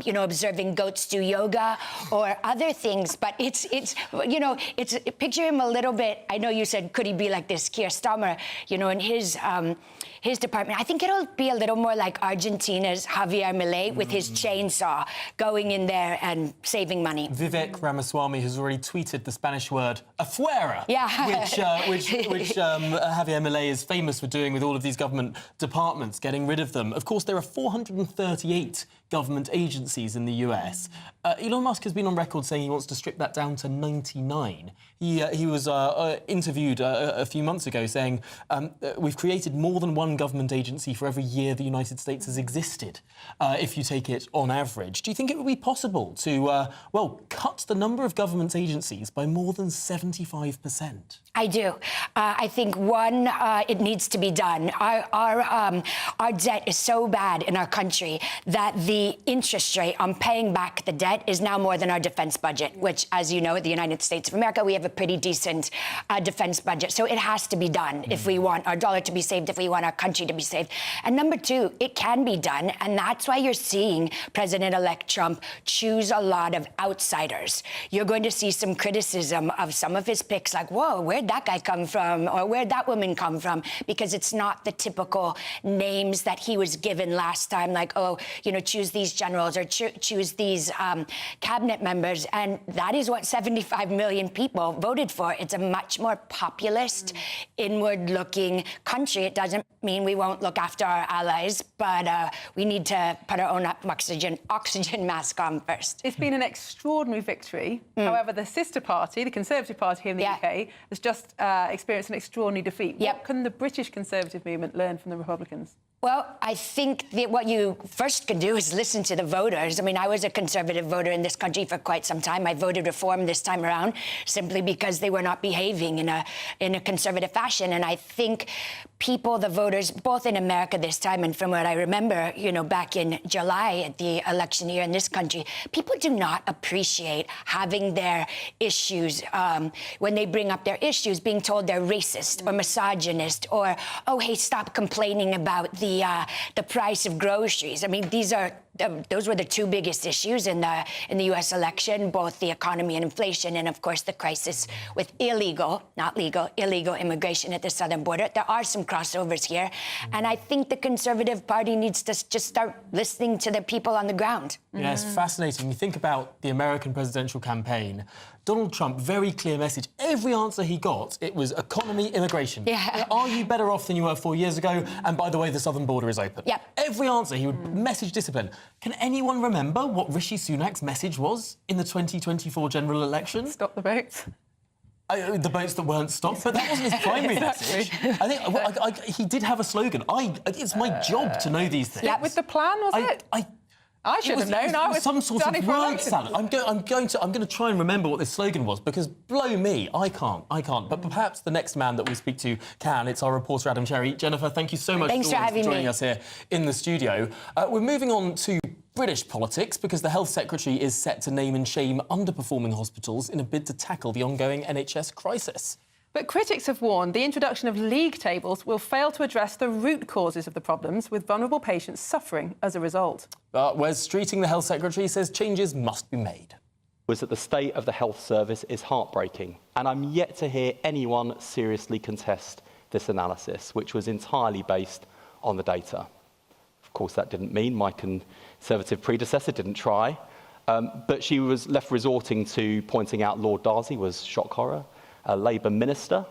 you know, observing goats do yoga or other things. But it's you know, it's picture him a little bit. I know you said, could he be like this Keir Starmer, you know, in his department? I think it'll be a little more like Argentina's Javier Milei with his chainsaw going in there and saving money. Vivek Ramaswamy has already tweeted the Spanish word afuera, which Javier Milei is famous for doing with all of these government departments, getting rid of them. Of course, there are 438 government agencies in the US. Elon Musk has been on record saying he wants to strip that down to 99. He was interviewed a few months ago saying, we've created more than one government agency for every year the United States has existed, if you take it on average. Do you think it would be possible to, cut the number of government agencies by more than 75%? I do. I think, one, it needs to be done. Our debt is so bad in our country that the interest rate on paying back the debt is now more than our defense budget, which, as you know, at the United States of America, we have a pretty decent defense budget. So it has to be done if we want our dollar to be saved, if we want our country to be saved. And number two, it can be done. And that's why you're seeing President-elect Trump choose a lot of outsiders. You're going to see some criticism of some of his picks, like, whoa, where'd that guy come from? Or where'd that woman come from? Because it's not the typical names that he was given last time, like, oh, you know, choose these generals or choose these cabinet members. And that is what 75 million people voted for. It's a much more populist, inward-looking country. It doesn't mean we won't look after our allies, but we need to put our own oxygen mask on first. It's been an extraordinary victory. However, the sister party, the Conservative Party here in the UK, has just experienced an extraordinary defeat. What can the British Conservative movement learn from the Republicans? Well, I think that what you first can do is listen to the voters. I mean, I was a Conservative voter in this country for quite some time. I voted Reform this time around simply because they were not behaving in a Conservative fashion. And I think people, the voters, both in America this time and from what I remember, you know, back in July at the election year in this country, people do not appreciate having their issues, when they bring up their issues, being told they're racist or misogynist or, oh, hey, stop complaining about the price of groceries. I mean, those were the two biggest issues in the U.S. election, both the economy and inflation, and of course the crisis with illegal immigration at the southern border. There are some crossovers here, and I think the Conservative Party needs to just start listening to the people on the ground. Yeah, it's fascinating. You think about the American presidential campaign. Donald Trump, very clear message. Every answer he got, it was economy, immigration. Yeah. Are you better off than you were 4 years ago? And by the way, the southern border is open. Yep. Every answer, he would message discipline. Can anyone remember what Rishi Sunak's message was in the 2024 general election? Stop the boats. The boats that weren't stopped, but that wasn't his primary message. I think he did have a slogan. It's my job to know these things. Yeah, with the plan, was it? I should have known. I was some sort of word salad. I'm going to try and remember what this slogan was, because blow me, I can't. But perhaps the next man that we speak to can. It's our reporter Adam Cherry. Jennifer, thank you so much for joining us here in the studio. We're moving on to British politics, because the Health Secretary is set to name and shame underperforming hospitals in a bid to tackle the ongoing NHS crisis. But critics have warned the introduction of league tables will fail to address the root causes of the problems, with vulnerable patients suffering as a result. But Wes Streeting, the Health Secretary, says changes must be made. Was that the state of the health service is heartbreaking, and I'm yet to hear anyone seriously contest this analysis, which was entirely based on the data. Of course, that didn't mean my Conservative predecessor didn't try, but she was left resorting to pointing out Lord Darcy was shock horror, a Labour minister,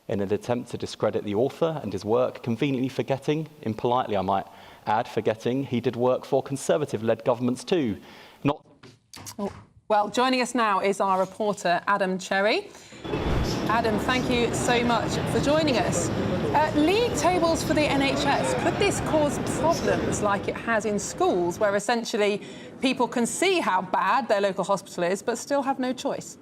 in an attempt to discredit the author and his work, conveniently forgetting, impolitely I might add, forgetting he did work for Conservative-led governments too. Well, joining us now is our reporter Adam Cherry. Adam, thank you so much for joining us. League tables for the NHS, could this cause problems like it has in schools, where essentially people can see how bad their local hospital is but still have no choice?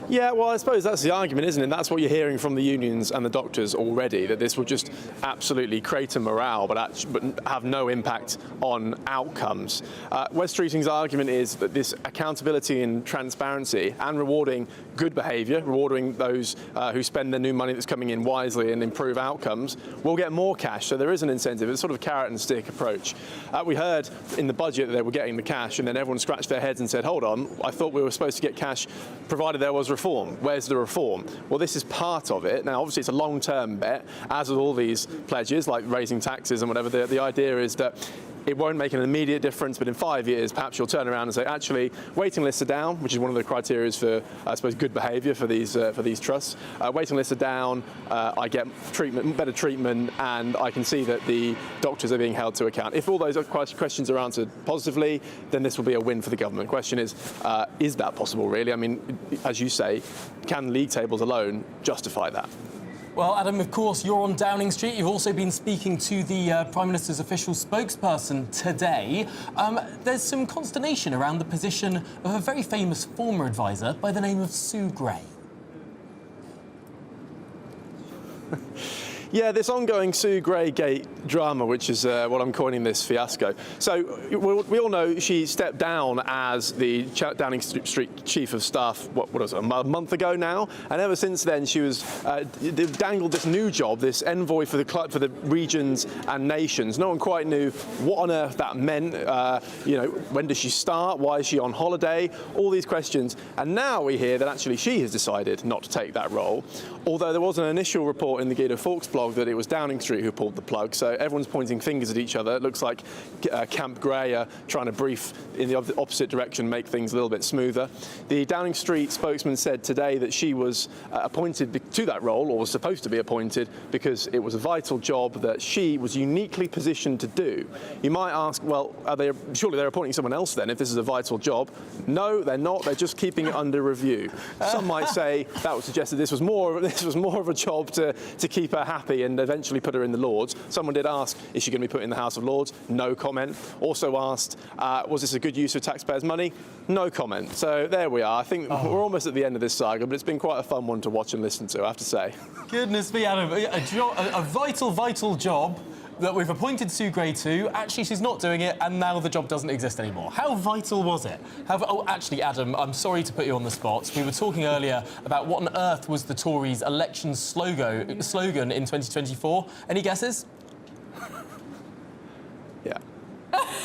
Yeah, well, I suppose that's the argument, isn't it? That's what you're hearing from the unions and the doctors already, that this will just absolutely create a morale but have no impact on outcomes. Wes Streeting's argument is that this accountability and transparency and rewarding good behaviour, rewarding those who spend their new money that's coming in wisely and improve outcomes, will get more cash. So there is an incentive. It's sort of a carrot and stick approach. We heard in the budget that they were getting the cash, and then everyone scratched their heads and said, hold on, I thought we were supposed to get cash provided there was reform. Where's the reform? Well, this is part of it. Now, obviously, it's a long-term bet, as with all these pledges, like raising taxes and whatever. The idea is that it won't make an immediate difference, but in 5 years, perhaps you'll turn around and say, actually, waiting lists are down, which is one of the criteria for, I suppose, good behaviour for these trusts. Waiting lists are down, I get better treatment, and I can see that the doctors are being held to account. If all those questions are answered positively, then this will be a win for the government. The question is that possible, really? I mean, as you say, can league tables alone justify that? Well, Adam, of course, you're on Downing Street. You've also been speaking to the Prime Minister's official spokesperson today. There's some consternation around the position of a very famous former advisor by the name of Sue Gray. Yeah, this ongoing Sue Gray Gate drama, which is what I'm coining this fiasco. So we all know she stepped down as the Downing Street Chief of Staff, what was it, a month ago now? And ever since then, she was dangled this new job, this envoy for the regions and nations. No one quite knew what on earth that meant. You know, when does she start? Why is she on holiday? All these questions. And now we hear that actually she has decided not to take that role. Although there was an initial report in the Guido Fawkes blog that it was Downing Street who pulled the plug. So everyone's pointing fingers at each other. It looks like Camp Grey are trying to brief in the opposite direction, make things a little bit smoother. The Downing Street spokesman said today that she was appointed to that role, or was supposed to be appointed, because it was a vital job that she was uniquely positioned to do. You might ask, well, surely they're appointing someone else then if this is a vital job? No, they're not. They're just keeping it under review. Some might say that would suggest that this was more of a job to keep her happy and eventually put her in the Lords. Someone did ask, is she going to be put in the House of Lords? No comment. Also asked, was this a good use of taxpayers' money? No comment. So there we are. I think we're almost at the end of this saga, but it's been quite a fun one to watch and listen to, I have to say. Goodness me, Adam. A vital job that we've appointed Sue Gray to. Actually, she's not doing it, and now the job doesn't exist anymore. How vital was it? Actually, Adam, I'm sorry to put you on the spot. We were talking earlier about what on earth was the Tories' election slogan in 2024. Any guesses? Yeah.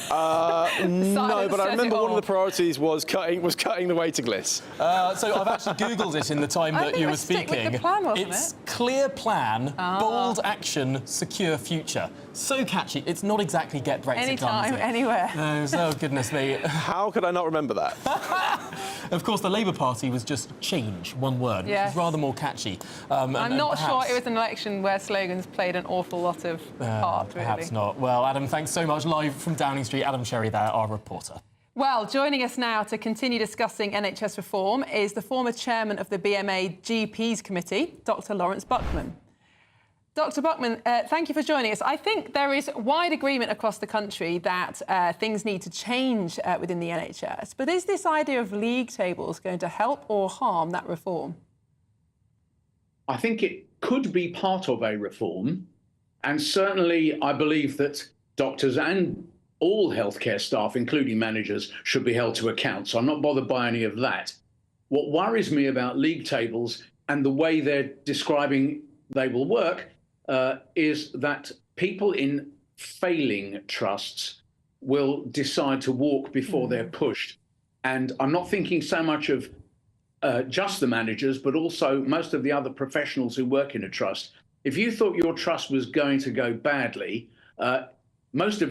No, but I remember one of the priorities was cutting the waiting list. So I've actually Googled it in the time that you were speaking. With the plan, wasn't it's clear plan, bold action, secure future. So catchy. It's not exactly get Brexit Anytime, done, anywhere. No, oh, goodness me. How could I not remember that? Of course, the Labour Party was just change, one word, which is rather more catchy. I'm not sure it was an election where slogans played an awful lot of part, really. Perhaps not. Well, Adam, thanks so much. Live from Downing Street, Adam Sherry there, our reporter. Well, joining us now to continue discussing NHS reform is the former chairman of the BMA GPs Committee, Dr Lawrence Buckman. Dr Buckman, thank you for joining us. I think there is wide agreement across the country that things need to change within the NHS, but is this idea of league tables going to help or harm that reform? I think it could be part of a reform, and certainly I believe that doctors and all healthcare staff, including managers, should be held to account. So I'm not bothered by any of that. What worries me about league tables and the way they're describing they will work is that people in failing trusts will decide to walk before they're pushed. And I'm not thinking so much of just the managers, but also most of the other professionals who work in a trust. If you thought your trust was going to go badly, most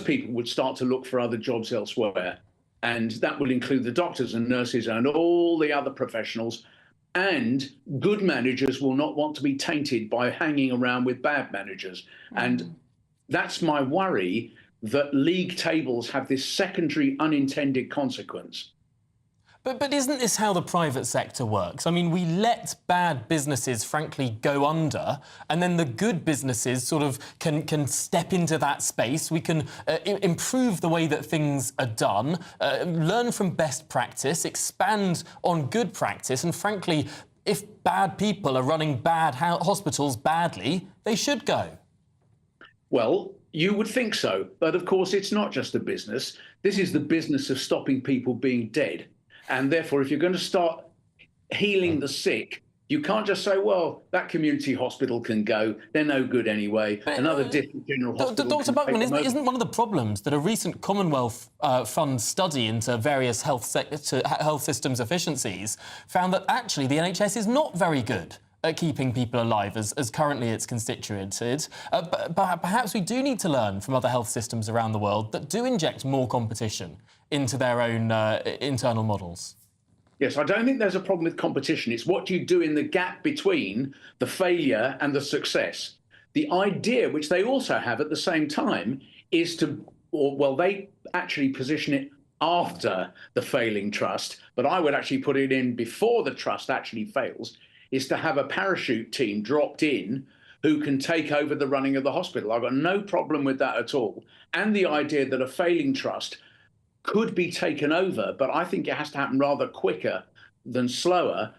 people would start to look for other jobs elsewhere. And that will include the doctors and nurses and all the other professionals. And good managers will not want to be tainted by hanging around with bad managers. And that's my worry, that league tables have this secondary unintended consequence. But isn't this how the private sector works? I mean, we let bad businesses, frankly, go under, and then the good businesses sort of can step into that space. We can improve the way that things are done, learn from best practice, expand on good practice, and frankly, if bad people are running bad hospitals badly, they should go. Well, you would think so, but of course it's not just a business. This is the business of stopping people being dead. And therefore, if you're going to start healing the sick, you can't just say, well, that community hospital can go, they're no good anyway, another district general hospital. Dr Buckman, isn't one of the problems that a recent Commonwealth Fund study into various health systems efficiencies found that actually the NHS is not very good at keeping people alive as currently it's constituted. But perhaps we do need to learn from other health systems around the world that do inject more competition into their own internal models. Yes, I don't think there's a problem with competition. It's what you do in the gap between the failure and the success. The idea, which they also have at the same time, is they actually position it after the failing trust, but I would actually put it in before the trust actually fails, is to have a parachute team dropped in who can take over the running of the hospital. I've got no problem with that at all. And the idea that a failing trust could be taken over, but I think it has to happen rather quicker than slower,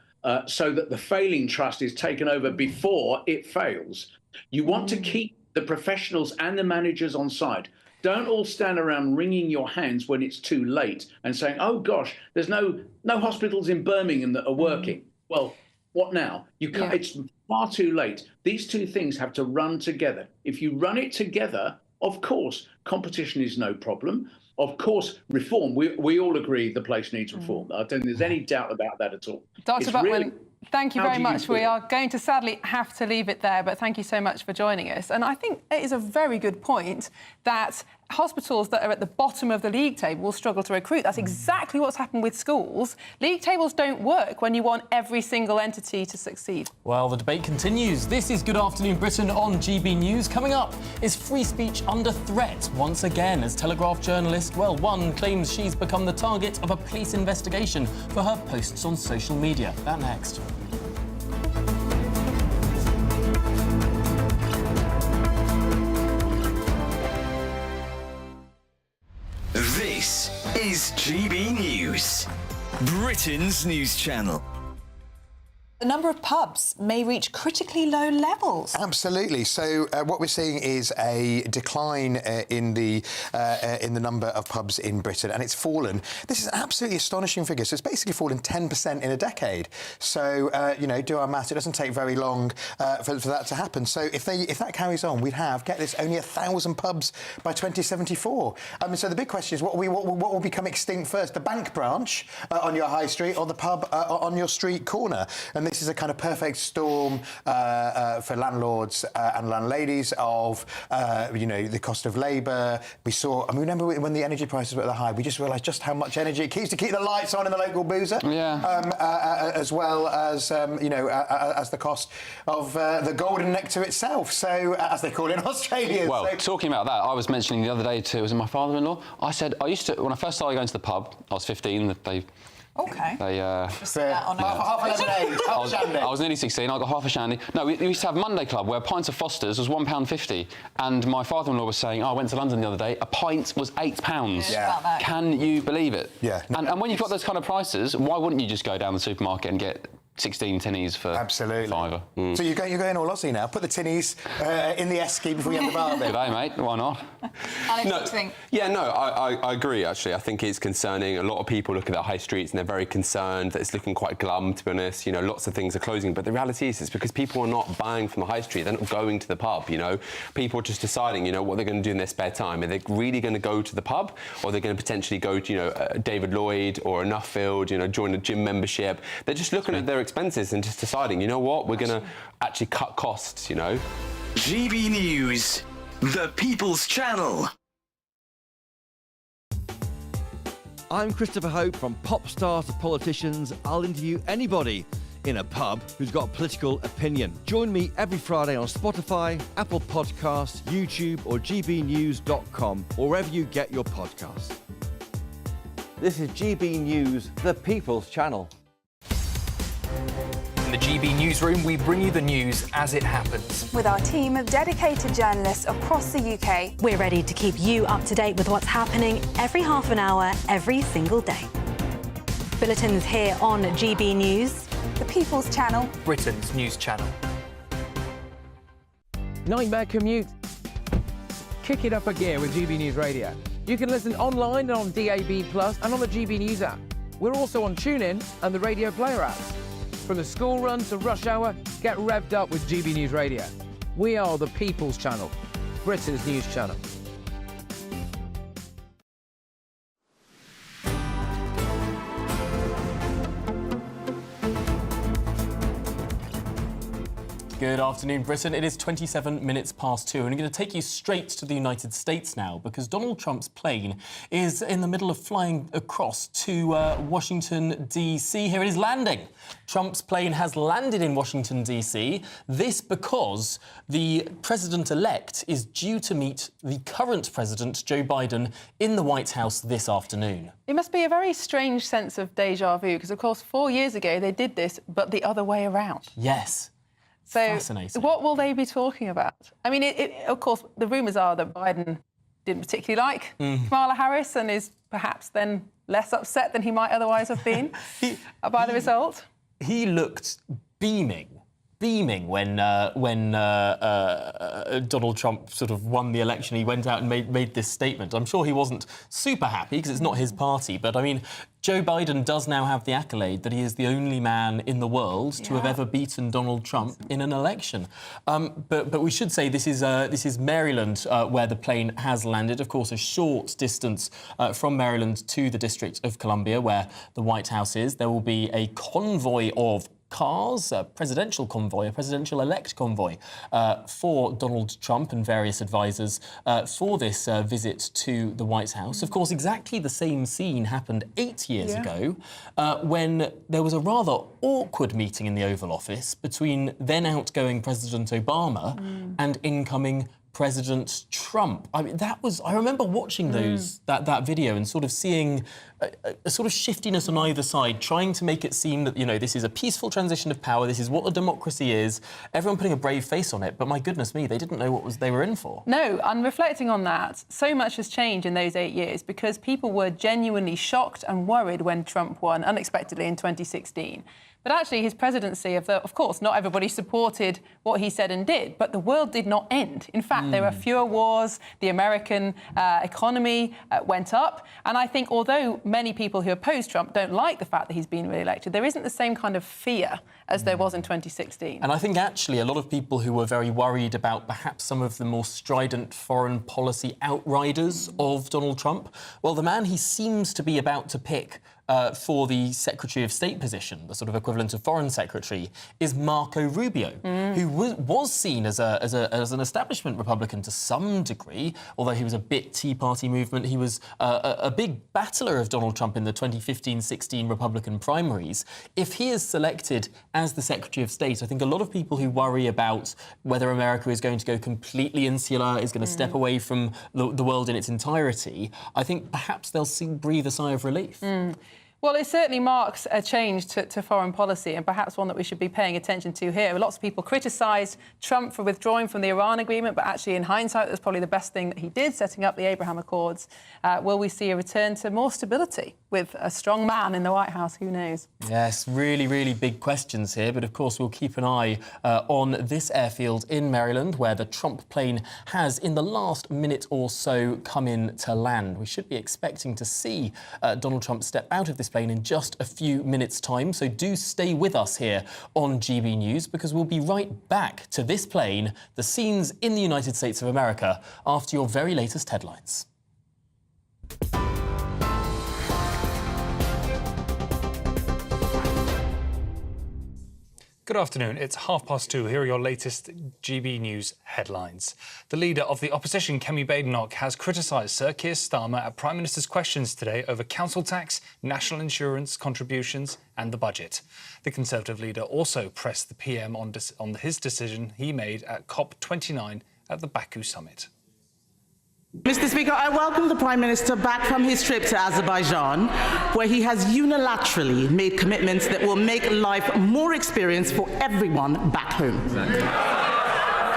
so that the failing trust is taken over before it fails. You want to keep the professionals and the managers on side. Don't all stand around wringing your hands when it's too late and saying, oh gosh, there's no hospitals in Birmingham that are working. Well, what now? You can't, It's far too late. These two things have to run together. If you run it together, of course, competition is no problem. Of course, reform, we all agree the place needs reform. I don't think there's any doubt about that at all. Dr. Buckman, thank you very much. We are going to sadly have to leave it there, but thank you so much for joining us. And I think it is a very good point that hospitals that are at the bottom of the league table will struggle to recruit. That's exactly what's happened with schools. League tables don't work when you want every single entity to succeed. Well, the debate continues. This is Good Afternoon Britain on GB News. Coming up, is free speech under threat once again as Telegraph journalist, one claims she's become the target of a police investigation for her posts on social media. That next. This is GB News, Britain's news channel. The number of pubs may reach critically low levels. Absolutely. So what we're seeing is a decline in the number of pubs in Britain, and it's fallen. This is an absolutely astonishing figure. So it's basically fallen 10% in a decade. So do our maths. It doesn't take very long for that to happen. So if that carries on, we'd have, get this, only 1,000 pubs by 2074. So the big question is, what will become extinct first? The bank branch on your high street, or the pub on your street corner? And this is a kind of perfect storm for landlords and landladies of, the cost of labour. We remember when the energy prices were at the high, we just realised just how much energy it keeps to keep the lights on in the local boozer. Yeah. As well as, as the cost of the golden nectar itself. So, as they call it in Australia. Well, talking about that, I was mentioning the other day to, was it my father-in-law? I said, when I first started going to the pub, I was 15, Okay. I was nearly 16, I got half a shandy. No, we used to have Monday Club, where pints of Foster's was £1.50. And my father-in-law was saying, I went to London the other day, a pint was £8. Yeah. Can you believe it? Yeah. And when you've got those kind of prices, why wouldn't you just go down the supermarket and get 16 tinnies for £5? So you're going all Aussie now. Put the tinnies in the esky before you have the bar. Good day, mate. Why not? Alex, what do you think? Yeah, no, I agree, actually. I think it's concerning. A lot of people look at the high streets and they're very concerned that it's looking quite glum, to be honest. Lots of things are closing. But the reality is it's because people are not buying from the high street. They're not going to the pub, People are just deciding, what they're going to do in their spare time. Are they really going to go to the pub, or are they going to potentially go to, David Lloyd or a Nuffield, join a gym membership? They're just looking at their expenses and just deciding, you know what, we're going to actually cut costs, GB News, the People's Channel. I'm Christopher Hope. From pop stars to politicians, I'll interview anybody in a pub who's got a political opinion. Join me every Friday on Spotify, Apple Podcasts, YouTube or gbnews.com, or wherever you get your podcasts. This is GB News, the People's Channel. In the GB Newsroom, we bring you the news as it happens. With our team of dedicated journalists across the UK, we're ready to keep you up to date with what's happening every half an hour, every single day. Bulletins here on GB News, the People's Channel, Britain's news channel. Nightmare commute? Kick it up a gear with GB News Radio. You can listen online and on DAB+ and on the GB News app. We're also on TuneIn and the Radio Player apps. From the school run to rush hour, get revved up with GB News Radio. We are the People's Channel, Britain's news channel. Good afternoon, Britain. It is 27 minutes past 2, and I'm going to take you straight to the United States now, because Donald Trump's plane is in the middle of flying across to Washington, D.C. Here it is landing. Trump's plane has landed in Washington, D.C. This because the president-elect is due to meet the current president, Joe Biden, in the White House this afternoon. It must be a very strange sense of déjà vu, because, of course, 4 years ago they did this, but the other way around. Yes. So fascinating. What will they be talking about? I mean, of course, the rumours are that Biden didn't particularly like Kamala Harris and is perhaps then less upset than he might otherwise have been by the result. He looked beaming when Donald Trump sort of won the election. He went out and made this statement. I'm sure he wasn't super happy because it's not his party, but I mean, Joe Biden does now have the accolade that he is the only man in the world to have ever beaten Donald Trump in an election. But we should say this is Maryland where the plane has landed. Of course, a short distance from Maryland to the District of Columbia, where the White House is. There will be a convoy of cars, a presidential convoy, a presidential-elect convoy for Donald Trump and various advisors for this visit to the White House. Of course, exactly the same scene happened 8 years ago when there was a rather awkward meeting in the Oval Office between then outgoing President Obama and incoming President Trump. I mean, I remember watching that video and sort of seeing a sort of shiftiness on either side, trying to make it seem that, you know, this is a peaceful transition of power, this is what a democracy is, everyone putting a brave face on it, but my goodness me, they didn't know what they were in for. No, and reflecting on that, so much has changed in those 8 years because people were genuinely shocked and worried when Trump won unexpectedly in 2016. But actually, his presidency, of course, not everybody supported what he said and did, but the world did not end. In fact, there were fewer wars, the American economy went up, and I think although many people who oppose Trump don't like the fact that he's been re-elected, there isn't the same kind of fear as there was in 2016. And I think actually a lot of people who were very worried about perhaps some of the more strident foreign policy outriders of Donald Trump, well, the man he seems to be about to pick for the Secretary of State position, the sort of equivalent of Foreign Secretary, is Marco Rubio, who was seen as an establishment Republican to some degree, although he was a bit Tea Party movement. He was a big battler of Donald Trump in the 2015-16 Republican primaries. If he is selected as the Secretary of State, I think a lot of people who worry about whether America is going to go completely insular, is going to step away from the world in its entirety, I think perhaps they'll breathe a sigh of relief. Well, it certainly marks a change to foreign policy, and perhaps one that we should be paying attention to here. Lots of people criticised Trump for withdrawing from the Iran agreement, but actually, in hindsight, that's probably the best thing that he did, setting up the Abraham Accords. Will we see a return to more stability with a strong man in the White House? Who knows? Yes, really, really big questions here. But, of course, we'll keep an eye on this airfield in Maryland, where the Trump plane has, in the last minute or so, come in to land. We should be expecting to see Donald Trump step out of this plane in just a few minutes' time. So do stay with us here on GB News, because we'll be right back to this plane, the scenes in the United States of America, after your very latest headlines. Good afternoon. It's 2:30. Here are your latest GB News headlines. The leader of the opposition, Kemi Badenoch, has criticised Sir Keir Starmer at Prime Minister's questions today over council tax, national insurance contributions and the budget. The Conservative leader also pressed the PM on his decision he made at COP29 at the Baku summit. Mr. Speaker, I welcome the Prime Minister back from his trip to Azerbaijan, where he has unilaterally made commitments that will make life more experienced for everyone back home.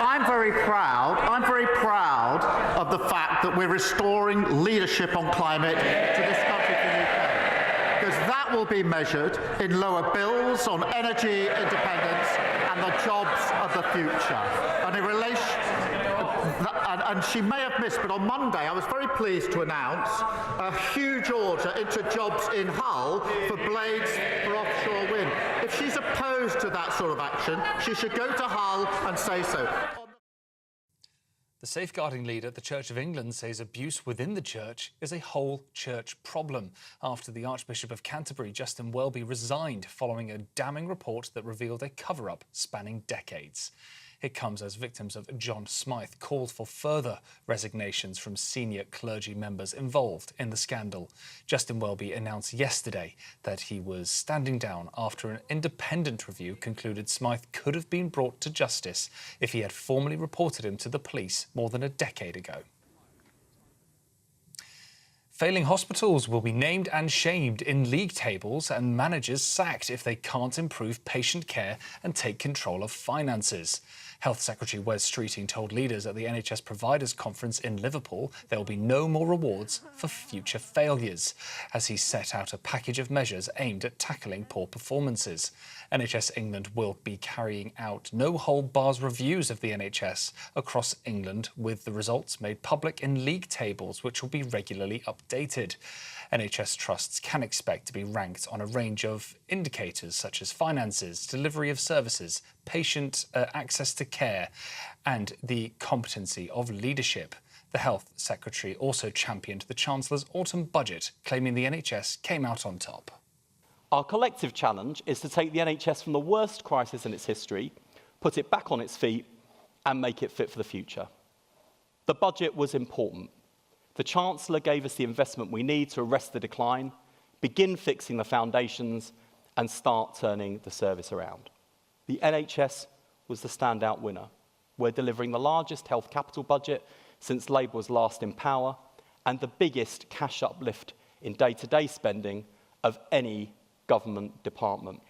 I'm very proud of the fact that we're restoring leadership on climate to this country, to the UK, because that will be measured in lower bills on energy independence and the jobs of the future. And in relation, and she may have missed, but on Monday I was very pleased to announce a huge order into jobs in Hull for blades for offshore wind. If she's opposed to that sort of action, she should go to Hull and say so. The safeguarding leader at the Church of England says abuse within the church is a whole church problem after the Archbishop of Canterbury, Justin Welby, resigned following a damning report that revealed a cover-up spanning decades. It comes as victims of John Smythe called for further resignations from senior clergy members involved in the scandal. Justin Welby announced yesterday that he was standing down after an independent review concluded Smythe could have been brought to justice if he had formally reported him to the police more than a decade ago. Failing hospitals will be named and shamed in league tables and managers sacked if they can't improve patient care and take control of finances. Health Secretary Wes Streeting told leaders at the NHS Providers Conference in Liverpool there will be no more rewards for future failures, as he set out a package of measures aimed at tackling poor performances. NHS England will be carrying out no-hold-bars reviews of the NHS across England, with the results made public in league tables, which will be regularly updated. NHS trusts can expect to be ranked on a range of indicators such as finances, delivery of services, patient access to care and the competency of leadership. The Health Secretary also championed the Chancellor's autumn budget, claiming the NHS came out on top. Our collective challenge is to take the NHS from the worst crisis in its history, put it back on its feet and make it fit for the future. The budget was important. The Chancellor gave us the investment we need to arrest the decline, begin fixing the foundations and start turning the service around. The NHS was the standout winner. We're delivering the largest health capital budget since Labour was last in power and the biggest cash uplift in day-to-day spending of any government department.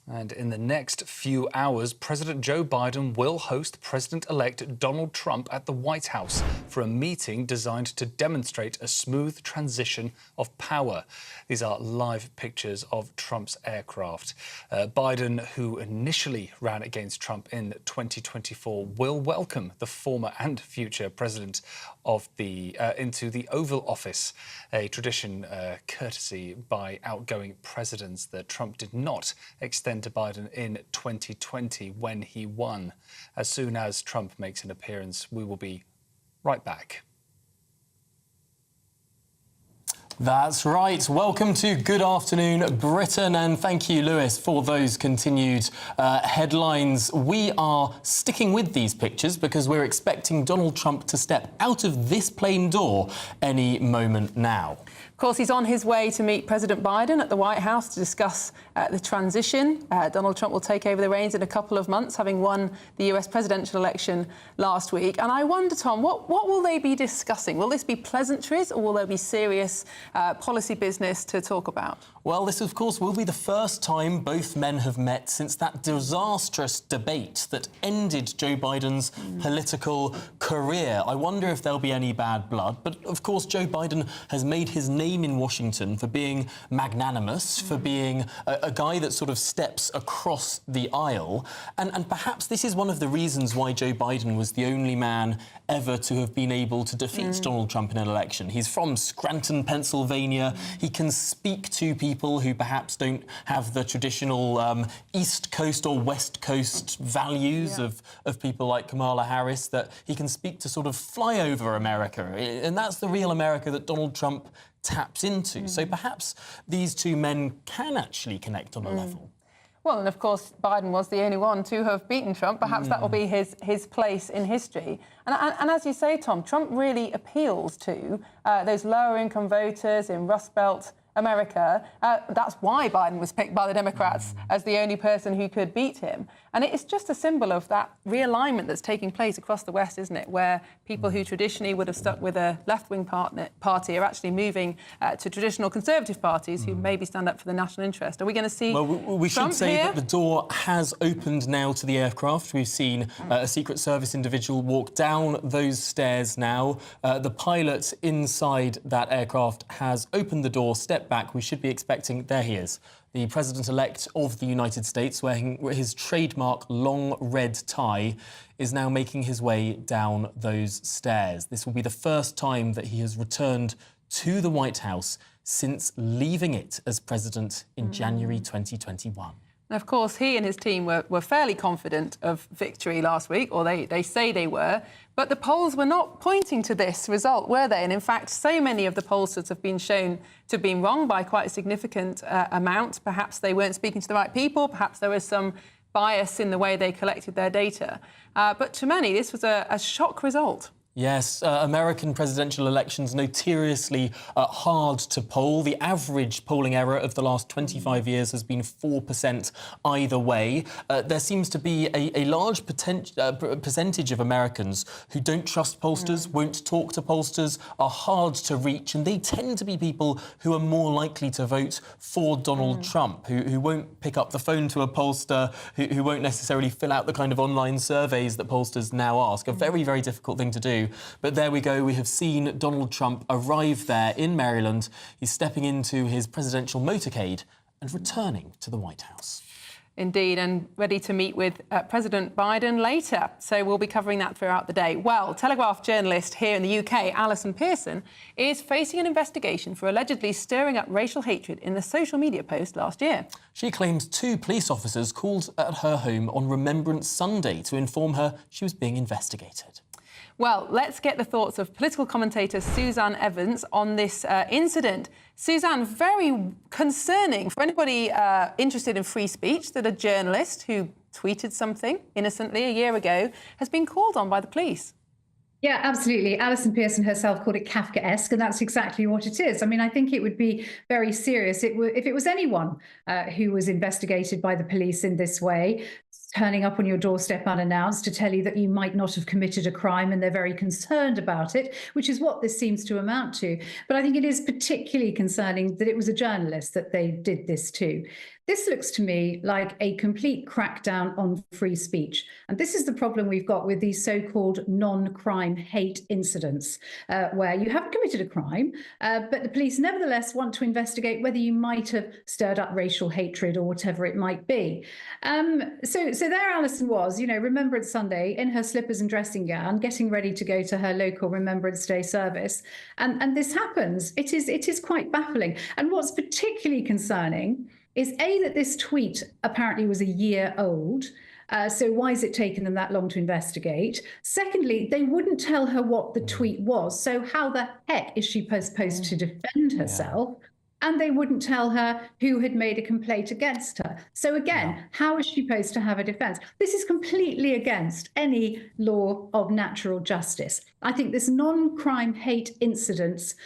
And in the next few hours, President Joe Biden will host President-elect Donald Trump at the White House for a meeting designed to demonstrate a smooth transition of power. These are live pictures of Trump's aircraft. Biden, who initially ran against Trump in 2024, will welcome the former and future president of into the Oval Office, a tradition courtesy by outgoing presidents that Trump did not extend to Biden in 2020 when he won. As soon as Trump makes an appearance, we will be right back. That's right. Welcome to Good Afternoon Britain, and thank you, Lewis, for those continued headlines. We are sticking with these pictures because we're expecting Donald Trump to step out of this plane door any moment now. Of course, he's on his way to meet President Biden at the White House to discuss the transition. Donald Trump will take over the reins in a couple of months, having won the US presidential election last week. And I wonder, Tom, what will they be discussing? Will this be pleasantries or will there be serious policy business to talk about? Well, this, of course, will be the first time both men have met since that disastrous debate that ended Joe Biden's political career. I wonder if there'll be any bad blood. But, of course, Joe Biden has made his name in Washington for being magnanimous, for being a guy that sort of steps across the aisle. And perhaps this is one of the reasons why Joe Biden was the only man ever to have been able to defeat Donald Trump in an election. He's from Scranton, Pennsylvania. He can speak to people who perhaps don't have the traditional East Coast or West Coast values of people like Kamala Harris, that he can speak to sort of flyover America. And that's the real America that Donald Trump taps into. So perhaps these two men can actually connect on a level. Well, and of course, Biden was the only one to have beaten Trump. Perhaps that will be his place in history. And as you say, Tom, Trump really appeals to those lower-income voters in Rust Belt America. That's why Biden was picked by the Democrats as the only person who could beat him. And it's just a symbol of that realignment that's taking place across the West, isn't it? Where people who traditionally would have stuck with a left-wing party are actually moving to traditional Conservative parties who maybe stand up for the national interest. Are we going to see we Trump should say here? that the door has opened now to the aircraft. We've seen a Secret Service individual walk down those stairs now. The pilot inside that aircraft has opened the door, stepped back. We should be expecting... There he is. The President-elect of the United States, wearing his trademark long red tie, is now making his way down those stairs. This will be the first time that he has returned to the White House since leaving it as president in January 2021. And of course, he and his team were fairly confident of victory last week, or they say they were. But the polls were not pointing to this result, were they? And in fact, so many of the pollsters have been shown to have been wrong by quite a significant amount. Perhaps they weren't speaking to the right people. Perhaps there was some bias in the way they collected their data. But to many, this was a shock result. Yes, American presidential elections notoriously hard to poll. The average polling error of the last 25 years has been 4% either way. There seems to be a large percentage of Americans who don't trust pollsters, won't talk to pollsters, are hard to reach, and they tend to be people who are more likely to vote for Donald Trump, who won't pick up the phone to a pollster, who won't necessarily fill out the kind of online surveys that pollsters now ask. A very, very difficult thing to do. But there we go. We have seen Donald Trump arrive there in Maryland. He's stepping into his presidential motorcade and returning to the White House. Indeed, and ready to meet with President Biden later. So we'll be covering that throughout the day. Well, Telegraph journalist here in the UK, Allison Pearson, is facing an investigation for allegedly stirring up racial hatred in the social media post last year. She claims 2 police officers called at her home on Remembrance Sunday to inform her she was being investigated. Well, let's get the thoughts of political commentator Suzanne Evans on this incident. Suzanne, very concerning for anybody interested in free speech that a journalist who tweeted something innocently a year ago has been called on by the police. Yeah, absolutely. Allison Pearson herself called it Kafkaesque, and that's exactly what it is. I mean, I think it would be very serious if it was anyone who was investigated by the police in this way, turning up on your doorstep unannounced to tell you that you might not have committed a crime, and they're very concerned about it, which is what this seems to amount to. But I think it is particularly concerning that it was a journalist that they did this to. This looks to me like a complete crackdown on free speech. And this is the problem we've got with these so-called non-crime hate incidents, where you haven't committed a crime, but the police nevertheless want to investigate whether you might have stirred up racial hatred or whatever it might be. So there Alison was, Remembrance Sunday, in her slippers and dressing gown, getting ready to go to her local Remembrance Day service. And this happens. It is quite baffling. And what's particularly concerning is that this tweet apparently was a year old. So why has it taken them that long to investigate? Secondly, they wouldn't tell her what the tweet was. So how the heck is she supposed to defend herself? And they wouldn't tell her who had made a complaint against her. So again, how is she supposed to have a defense? This is completely against any law of natural justice. I think this non-crime hate incidents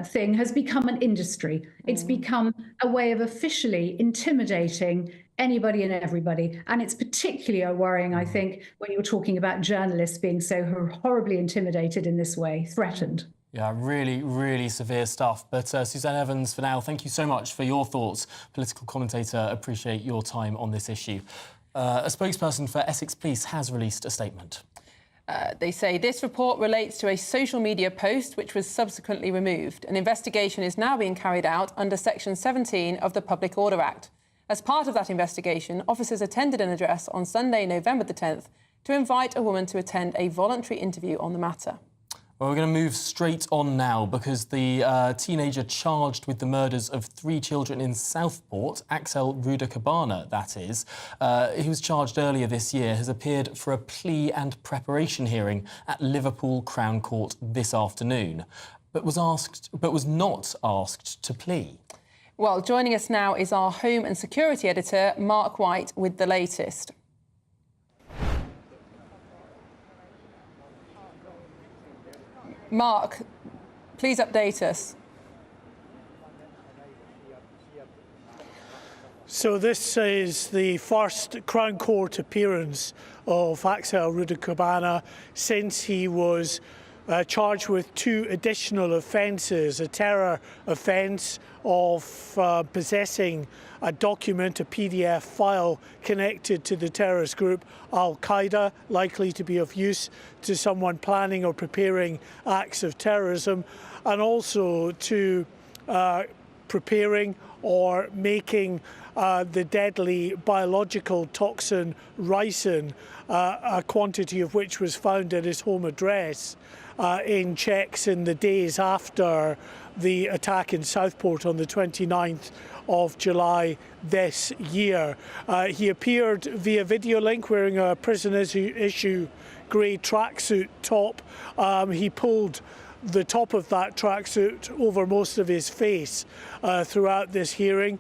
thing has become an industry. It's become a way of officially intimidating anybody and everybody. And it's particularly worrying, I think, when you're talking about journalists being so horribly intimidated in this way, threatened. Yeah, really, really severe stuff. But Suzanne Evans, for now, thank you so much for your thoughts. Political commentator, appreciate your time on this issue. A spokesperson for Essex Police has released a statement. They say this report relates to a social media post which was subsequently removed. An investigation is now being carried out under Section 17 of the Public Order Act. As part of that investigation, officers attended an address on Sunday, November the 10th, to invite a woman to attend a voluntary interview on the matter. Well, we're going to move straight on now because the teenager charged with the murders of 3 children in Southport, Axel Rudakabana, that is, he was charged earlier this year, has appeared for a plea and preparation hearing at Liverpool Crown Court this afternoon, but was not asked to plea. Well, joining us now is our Home and Security Editor, Mark White, with the latest. Mark, please update us. So this is the first Crown Court appearance of Axel Rudakabana since he was charged with 2 additional offences, a terror offence of possessing a document, a PDF file connected to the terrorist group Al-Qaeda, likely to be of use to someone planning or preparing acts of terrorism, and also to preparing or making the deadly biological toxin ricin, a quantity of which was found at his home address in checks in the days after the attack in Southport on the 29th of July this year. He appeared via video link wearing a prison issue grey tracksuit top. He pulled the top of that tracksuit over most of his face throughout this hearing.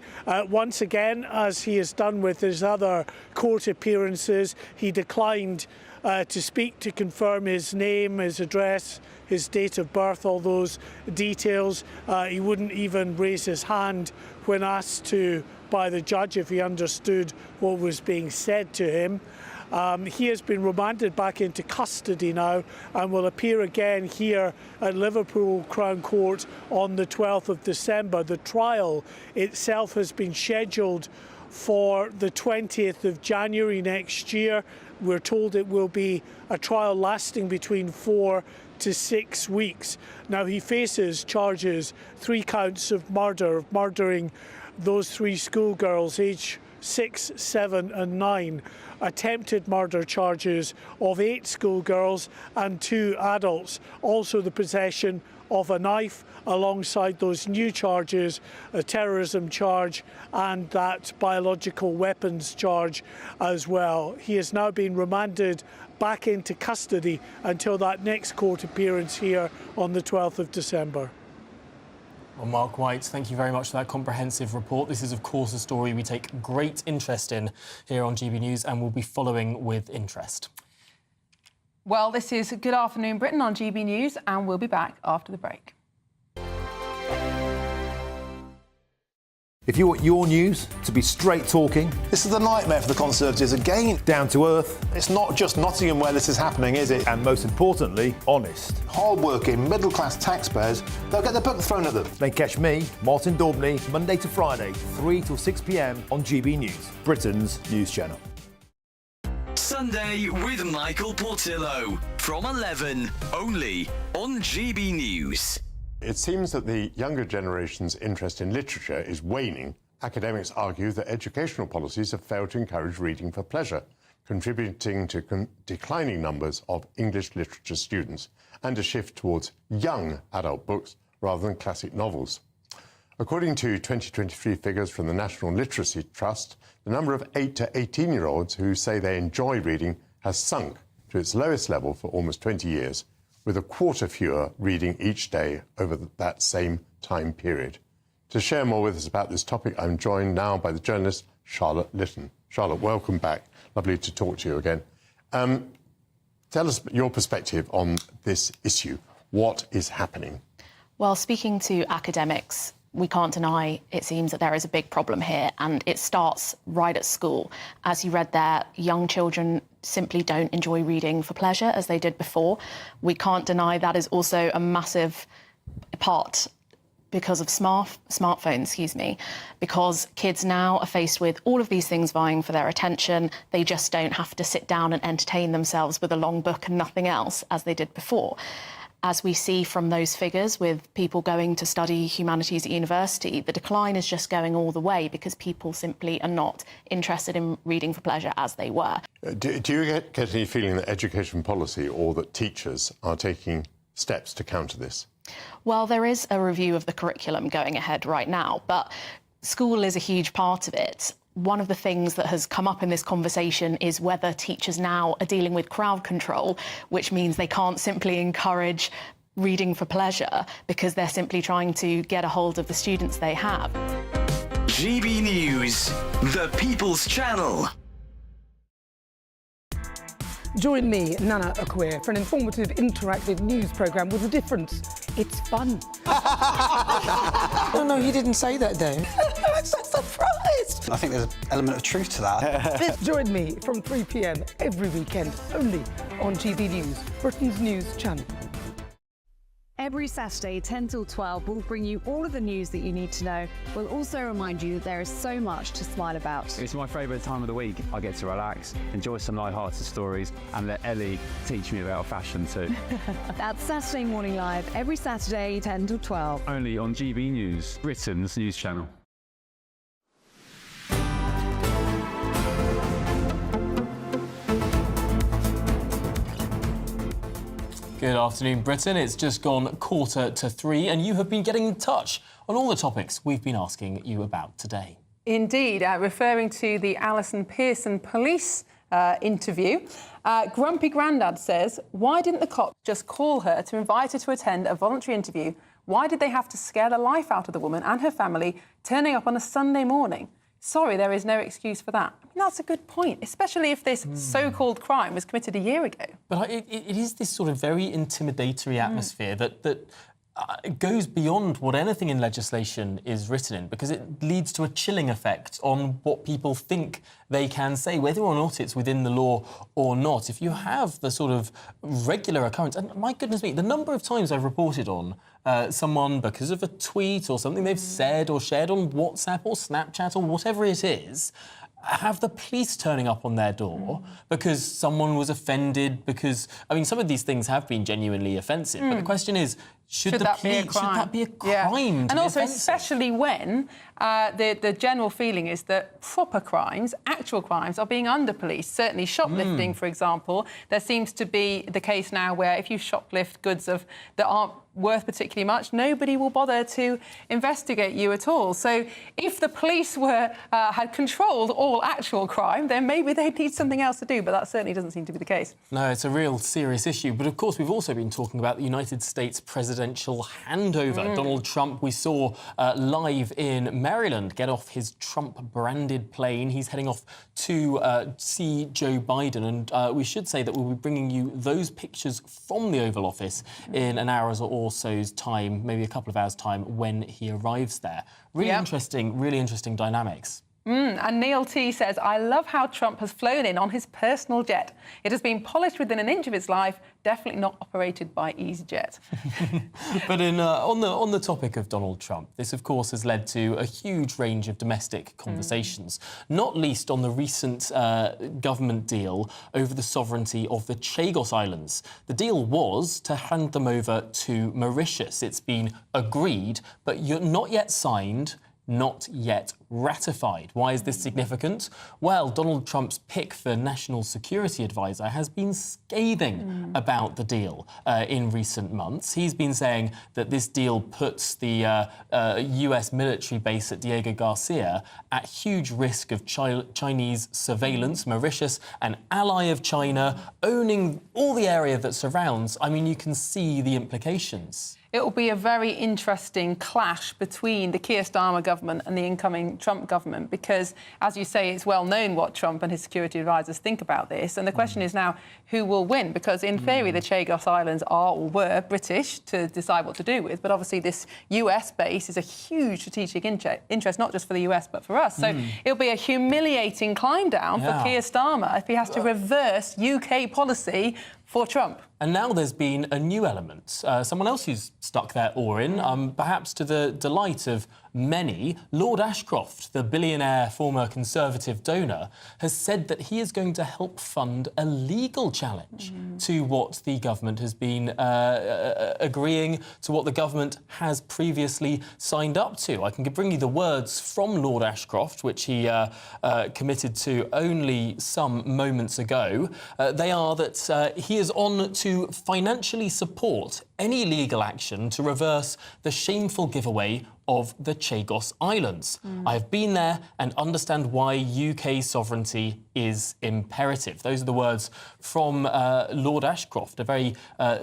Once again, as he has done with his other court appearances, he declined to speak to confirm his name, his address, his date of birth, all those details. He wouldn't even raise his hand when asked to by the judge if he understood what was being said to him. He has been remanded back into custody now and will appear again here at Liverpool Crown Court on the 12th of December. The trial itself has been scheduled for the 20th of January next year. We're told it will be a trial lasting between 4 to 6 weeks. Now, he faces charges, 3 counts of murder, of murdering those 3 schoolgirls aged 6, 7 and 9, attempted murder charges of 8 schoolgirls and 2 adults, also the possession of a knife alongside those new charges, a terrorism charge and that biological weapons charge as well. He has now been remanded back into custody until that next court appearance here on the 12th of December. Well, Mark White, thank you very much for that comprehensive report. This is, of course, a story we take great interest in here on GB News and will be following with interest. Well, this is Good Afternoon Britain on GB News, and we'll be back after the break. If you want your news to be straight talking... This is a nightmare for the Conservatives again. Down to earth. It's not just Nottingham where this is happening, is it? And most importantly, honest. Hard-working, middle-class taxpayers, they'll get the book thrown at them. Then catch me, Martin Daubney, Monday to Friday, 3 till 6 p.m. on GB News, Britain's news channel. Sunday with Michael Portillo from 11, only on GB News. It seems that the younger generation's interest in literature is waning. Academics argue that educational policies have failed to encourage reading for pleasure, contributing to declining numbers of English literature students and a shift towards young adult books rather than classic novels. According to 2023 figures from the National Literacy Trust, the number of 8 to 18-year-olds who say they enjoy reading has sunk to its lowest level for almost 20 years, with a quarter fewer reading each day over that same time period. To share more with us about this topic, I'm joined now by the journalist Charlotte Lytton. Charlotte, welcome back. Lovely to talk to you again. Tell us your perspective on this issue. What is happening? Well, speaking to academics, we can't deny, it seems, that there is a big problem here, and it starts right at school. As you read there, young children simply don't enjoy reading for pleasure as they did before. We can't deny that is also a massive part because of smartphones, because kids now are faced with all of these things vying for their attention. They just don't have to sit down and entertain themselves with a long book and nothing else as they did before. As we see from those figures with people going to study humanities at university, the decline is just going all the way because people simply are not interested in reading for pleasure as they were. Do you get any feeling that education policy or that teachers are taking steps to counter this? Well, there is a review of the curriculum going ahead right now, but school is a huge part of it. One of the things that has come up in this conversation is whether teachers now are dealing with crowd control, which means they can't simply encourage reading for pleasure because they're simply trying to get a hold of the students they have. GB News, the People's Channel. Join me, Nana Akwe, for an informative, interactive news programme with a difference. It's fun. No, he didn't say that, though. I'm so surprised. I think there's an element of truth to that. Join me from 3 p.m. every weekend, only on GB News, Britain's news channel. Every Saturday, 10 till 12, we'll bring you all of the news that you need to know. We'll also remind you that there is so much to smile about. It's my favourite time of the week. I get to relax, enjoy some light-hearted stories, and let Ellie teach me about fashion too. That's Saturday Morning Live, every Saturday, 10 till 12. Only on GB News, Britain's news channel. Good afternoon, Britain. It's just gone 2:45, and you have been getting in touch on all the topics we've been asking you about today. Indeed, referring to the Allison Pearson police interview, Grumpy Grandad says, why didn't the cops just call her to invite her to attend a voluntary interview? Why did they have to scare the life out of the woman and her family turning up on a Sunday morning? Sorry, there is no excuse for that. I mean, that's a good point, especially if this so-called crime was committed a year ago. But it is this sort of very intimidatory atmosphere that goes beyond what anything in legislation is written in, because it leads to a chilling effect on what people think they can say, whether or not it's within the law or not. If you have the sort of regular occurrence, and my goodness me, the number of times I've reported on someone because of a tweet or something they've said or shared on WhatsApp or Snapchat or whatever it is, have the police turning up on their door because someone was offended, because, I mean, some of these things have been genuinely offensive, but the question is, should that be a crime? And also, especially when the general feeling is that proper crimes, actual crimes, are being underpoliced. Certainly shoplifting, for example. There seems to be the case now where if you shoplift goods that aren't worth particularly much, nobody will bother to investigate you at all. So if the police had controlled all actual crime, then maybe they'd need something else to do, but that certainly doesn't seem to be the case. No, it's a real serious issue. But of course, we've also been talking about the United States presidential handover. Donald Trump, we saw live in Maryland, get off his Trump-branded plane. He's heading off to see Joe Biden. And we should say that we'll be bringing you those pictures from the Oval Office in an hour or so's time, maybe a couple of hours' time, when he arrives there. Really interesting dynamics. And Neil T says, I love how Trump has flown in on his personal jet. It has been polished within an inch of its life, definitely not operated by EasyJet. But on the topic of Donald Trump, this, of course, has led to a huge range of domestic conversations, not least on the recent government deal over the sovereignty of the Chagos Islands. The deal was to hand them over to Mauritius. It's been agreed, but not yet signed, not yet ratified. Why is this significant? Well, Donald Trump's pick for National Security Advisor has been scathing about the deal in recent months. He's been saying that this deal puts the US military base at Diego Garcia at huge risk of Chinese surveillance. Mauritius, an ally of China, owning all the area that surrounds. I mean, you can see the implications. It will be a very interesting clash between the Keir Starmer government and the incoming Trump government because, as you say, it's well known what Trump and his security advisors think about this. And the question is now, who will win? Because in theory, the Chagos Islands are or were British to decide what to do with. But obviously, this US base is a huge strategic interest, not just for the US, but for us. So it'll be a humiliating climb down for Keir Starmer if he has to reverse UK policy for Trump. And now there's been a new element. Someone else who's stuck their oar in, perhaps to the delight of many. Lord Ashcroft, the billionaire former Conservative donor, has said that he is going to help fund a legal challenge to what the government has been agreeing to, what the government has previously signed up to. I can bring you the words from Lord Ashcroft, which he committed to only some moments ago. They are that he is on to financially support any legal action to reverse the shameful giveaway of the Chagos Islands. I've been there and understand why UK sovereignty is imperative. Those are the words from Lord Ashcroft, a very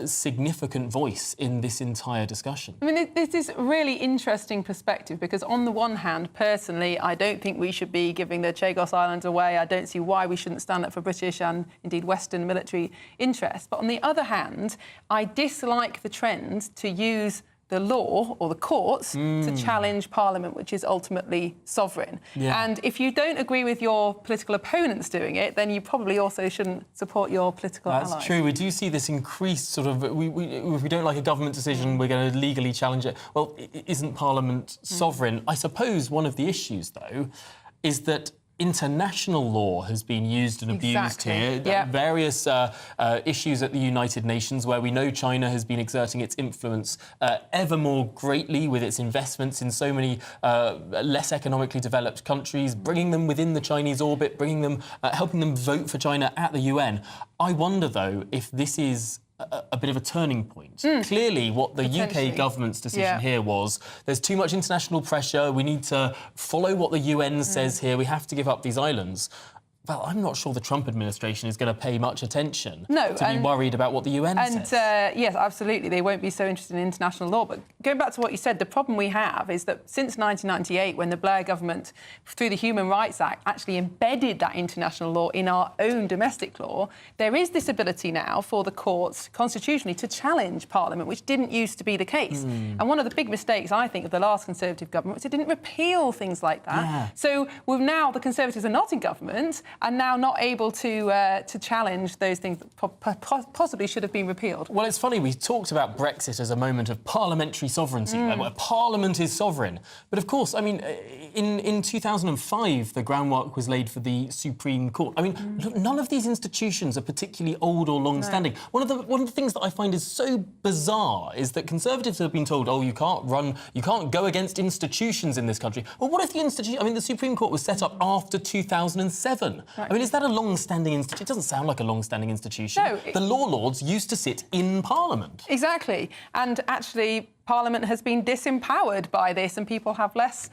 significant voice in this entire discussion. I mean, this is a really interesting perspective because, on the one hand, personally, I don't think we should be giving the Chagos Islands away. I don't see why we shouldn't stand up for British and, indeed, Western military interests. But on the other hand, I dislike the trend to use the law or the courts to challenge Parliament, which is ultimately sovereign. And if you don't agree with your political opponents doing it, then you probably also shouldn't support your political allies. That's true. We do see this increased sort of... if we don't like a government decision, we're going to legally challenge it. Well, isn't Parliament sovereign? I suppose one of the issues, though, is that international law has been used and abused here. Various issues at the United Nations where we know China has been exerting its influence ever more greatly with its investments in so many less economically developed countries, bringing them within the Chinese orbit, bringing them, helping them vote for China at the UN. I wonder, though, if this is a bit of a turning point. Clearly, what the UK government's decision here was, there's too much international pressure, we need to follow what the UN says here, we have to give up these islands. Well, I'm not sure the Trump administration is going to pay much attention to be worried about what the UN says. Yes, absolutely, they won't be so interested in international law. But going back to what you said, the problem we have is that since 1998, when the Blair government, through the Human Rights Act, actually embedded that international law in our own domestic law, there is this ability now for the courts constitutionally to challenge Parliament, which didn't used to be the case. And one of the big mistakes, I think, of the last Conservative government was it didn't repeal things like that. So now the Conservatives are not in government, and now not able to challenge those things that possibly should have been repealed. Well, it's funny, we talked about Brexit as a moment of parliamentary sovereignty, where Parliament is sovereign. But of course, I mean, in 2005, the groundwork was laid for the Supreme Court. I mean, none of these institutions are particularly old or long-standing. One of the things that I find is so bizarre is that Conservatives have been told, oh, you can't go against institutions in this country. Well, what if the Supreme Court was set up after 2007? I mean, is that a long-standing institution? It doesn't sound like a long-standing institution. No. The law lords used to sit in Parliament. Exactly. And actually, Parliament has been disempowered by this, and people have less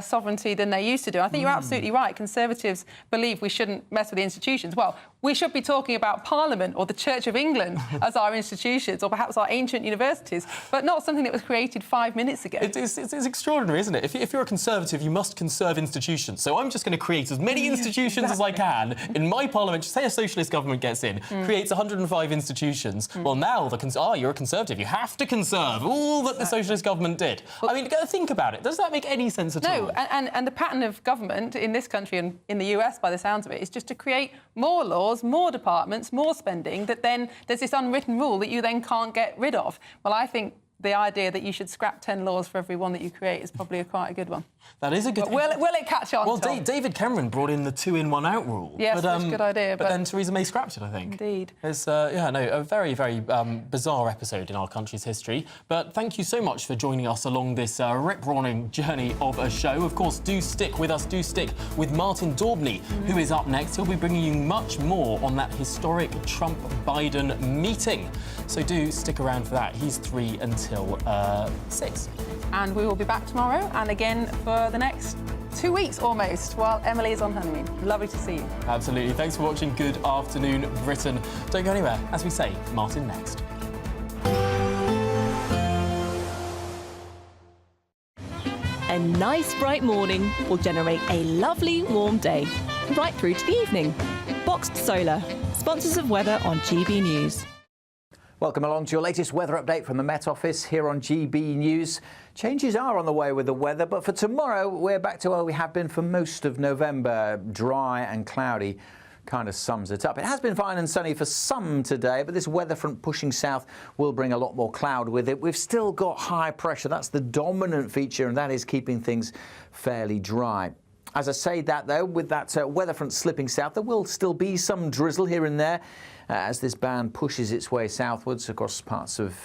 sovereignty than they used to do. I think you're absolutely right. Conservatives believe we shouldn't mess with the institutions. Well, we should be talking about Parliament or the Church of England as our institutions, or perhaps our ancient universities, but not something that was created 5 minutes ago. It's extraordinary, isn't it? If you're a Conservative, you must conserve institutions. So I'm just going to create as many institutions as I can in my Parliament. Say a socialist government gets in, creates 105 institutions. Well, now you're a Conservative. You have to conserve all that the socialist government did. I mean, think about it. Does that make any sense at all? No, and the pattern of government in this country and in the US, by the sounds of it, is just to create more laws, more departments, more spending, that then there's this unwritten rule that you then can't get rid of. Well, I think the idea that you should scrap 10 laws for every one that you create is probably quite a good one. That is a good... Will it catch on, Well, Tom? David Cameron brought in the 2-in-1-out rule. Yes, that's a good idea. But then Theresa May scrapped it, I think. Indeed. It's, a very, very bizarre episode in our country's history. But thank you so much for joining us along this rip-roaring journey of a show. Of course, do stick with us, do stick with Martin Daubney, who is up next. He'll be bringing you much more on that historic Trump-Biden meeting. So do stick around for that. He's 3 until 6. And we will be back tomorrow and again for the next 2 weeks almost, while Emily is on honeymoon. Lovely to see you. Absolutely. Thanks for watching Good Afternoon Britain. Don't go anywhere. As we say, Martin next. A nice bright morning will generate a lovely warm day, right through to the evening. Boxed Solar, sponsors of weather on GB News. Welcome along to your latest weather update from the Met Office here on GB News. Changes are on the way with the weather, but for tomorrow, we're back to where we have been for most of November. Dry and cloudy kind of sums it up. It has been fine and sunny for some today, but this weather front pushing south will bring a lot more cloud with it. We've still got high pressure. That's the dominant feature, and that is keeping things fairly dry. As I say that, though, with that weather front slipping south, there will still be some drizzle here and there as this band pushes its way southwards across parts of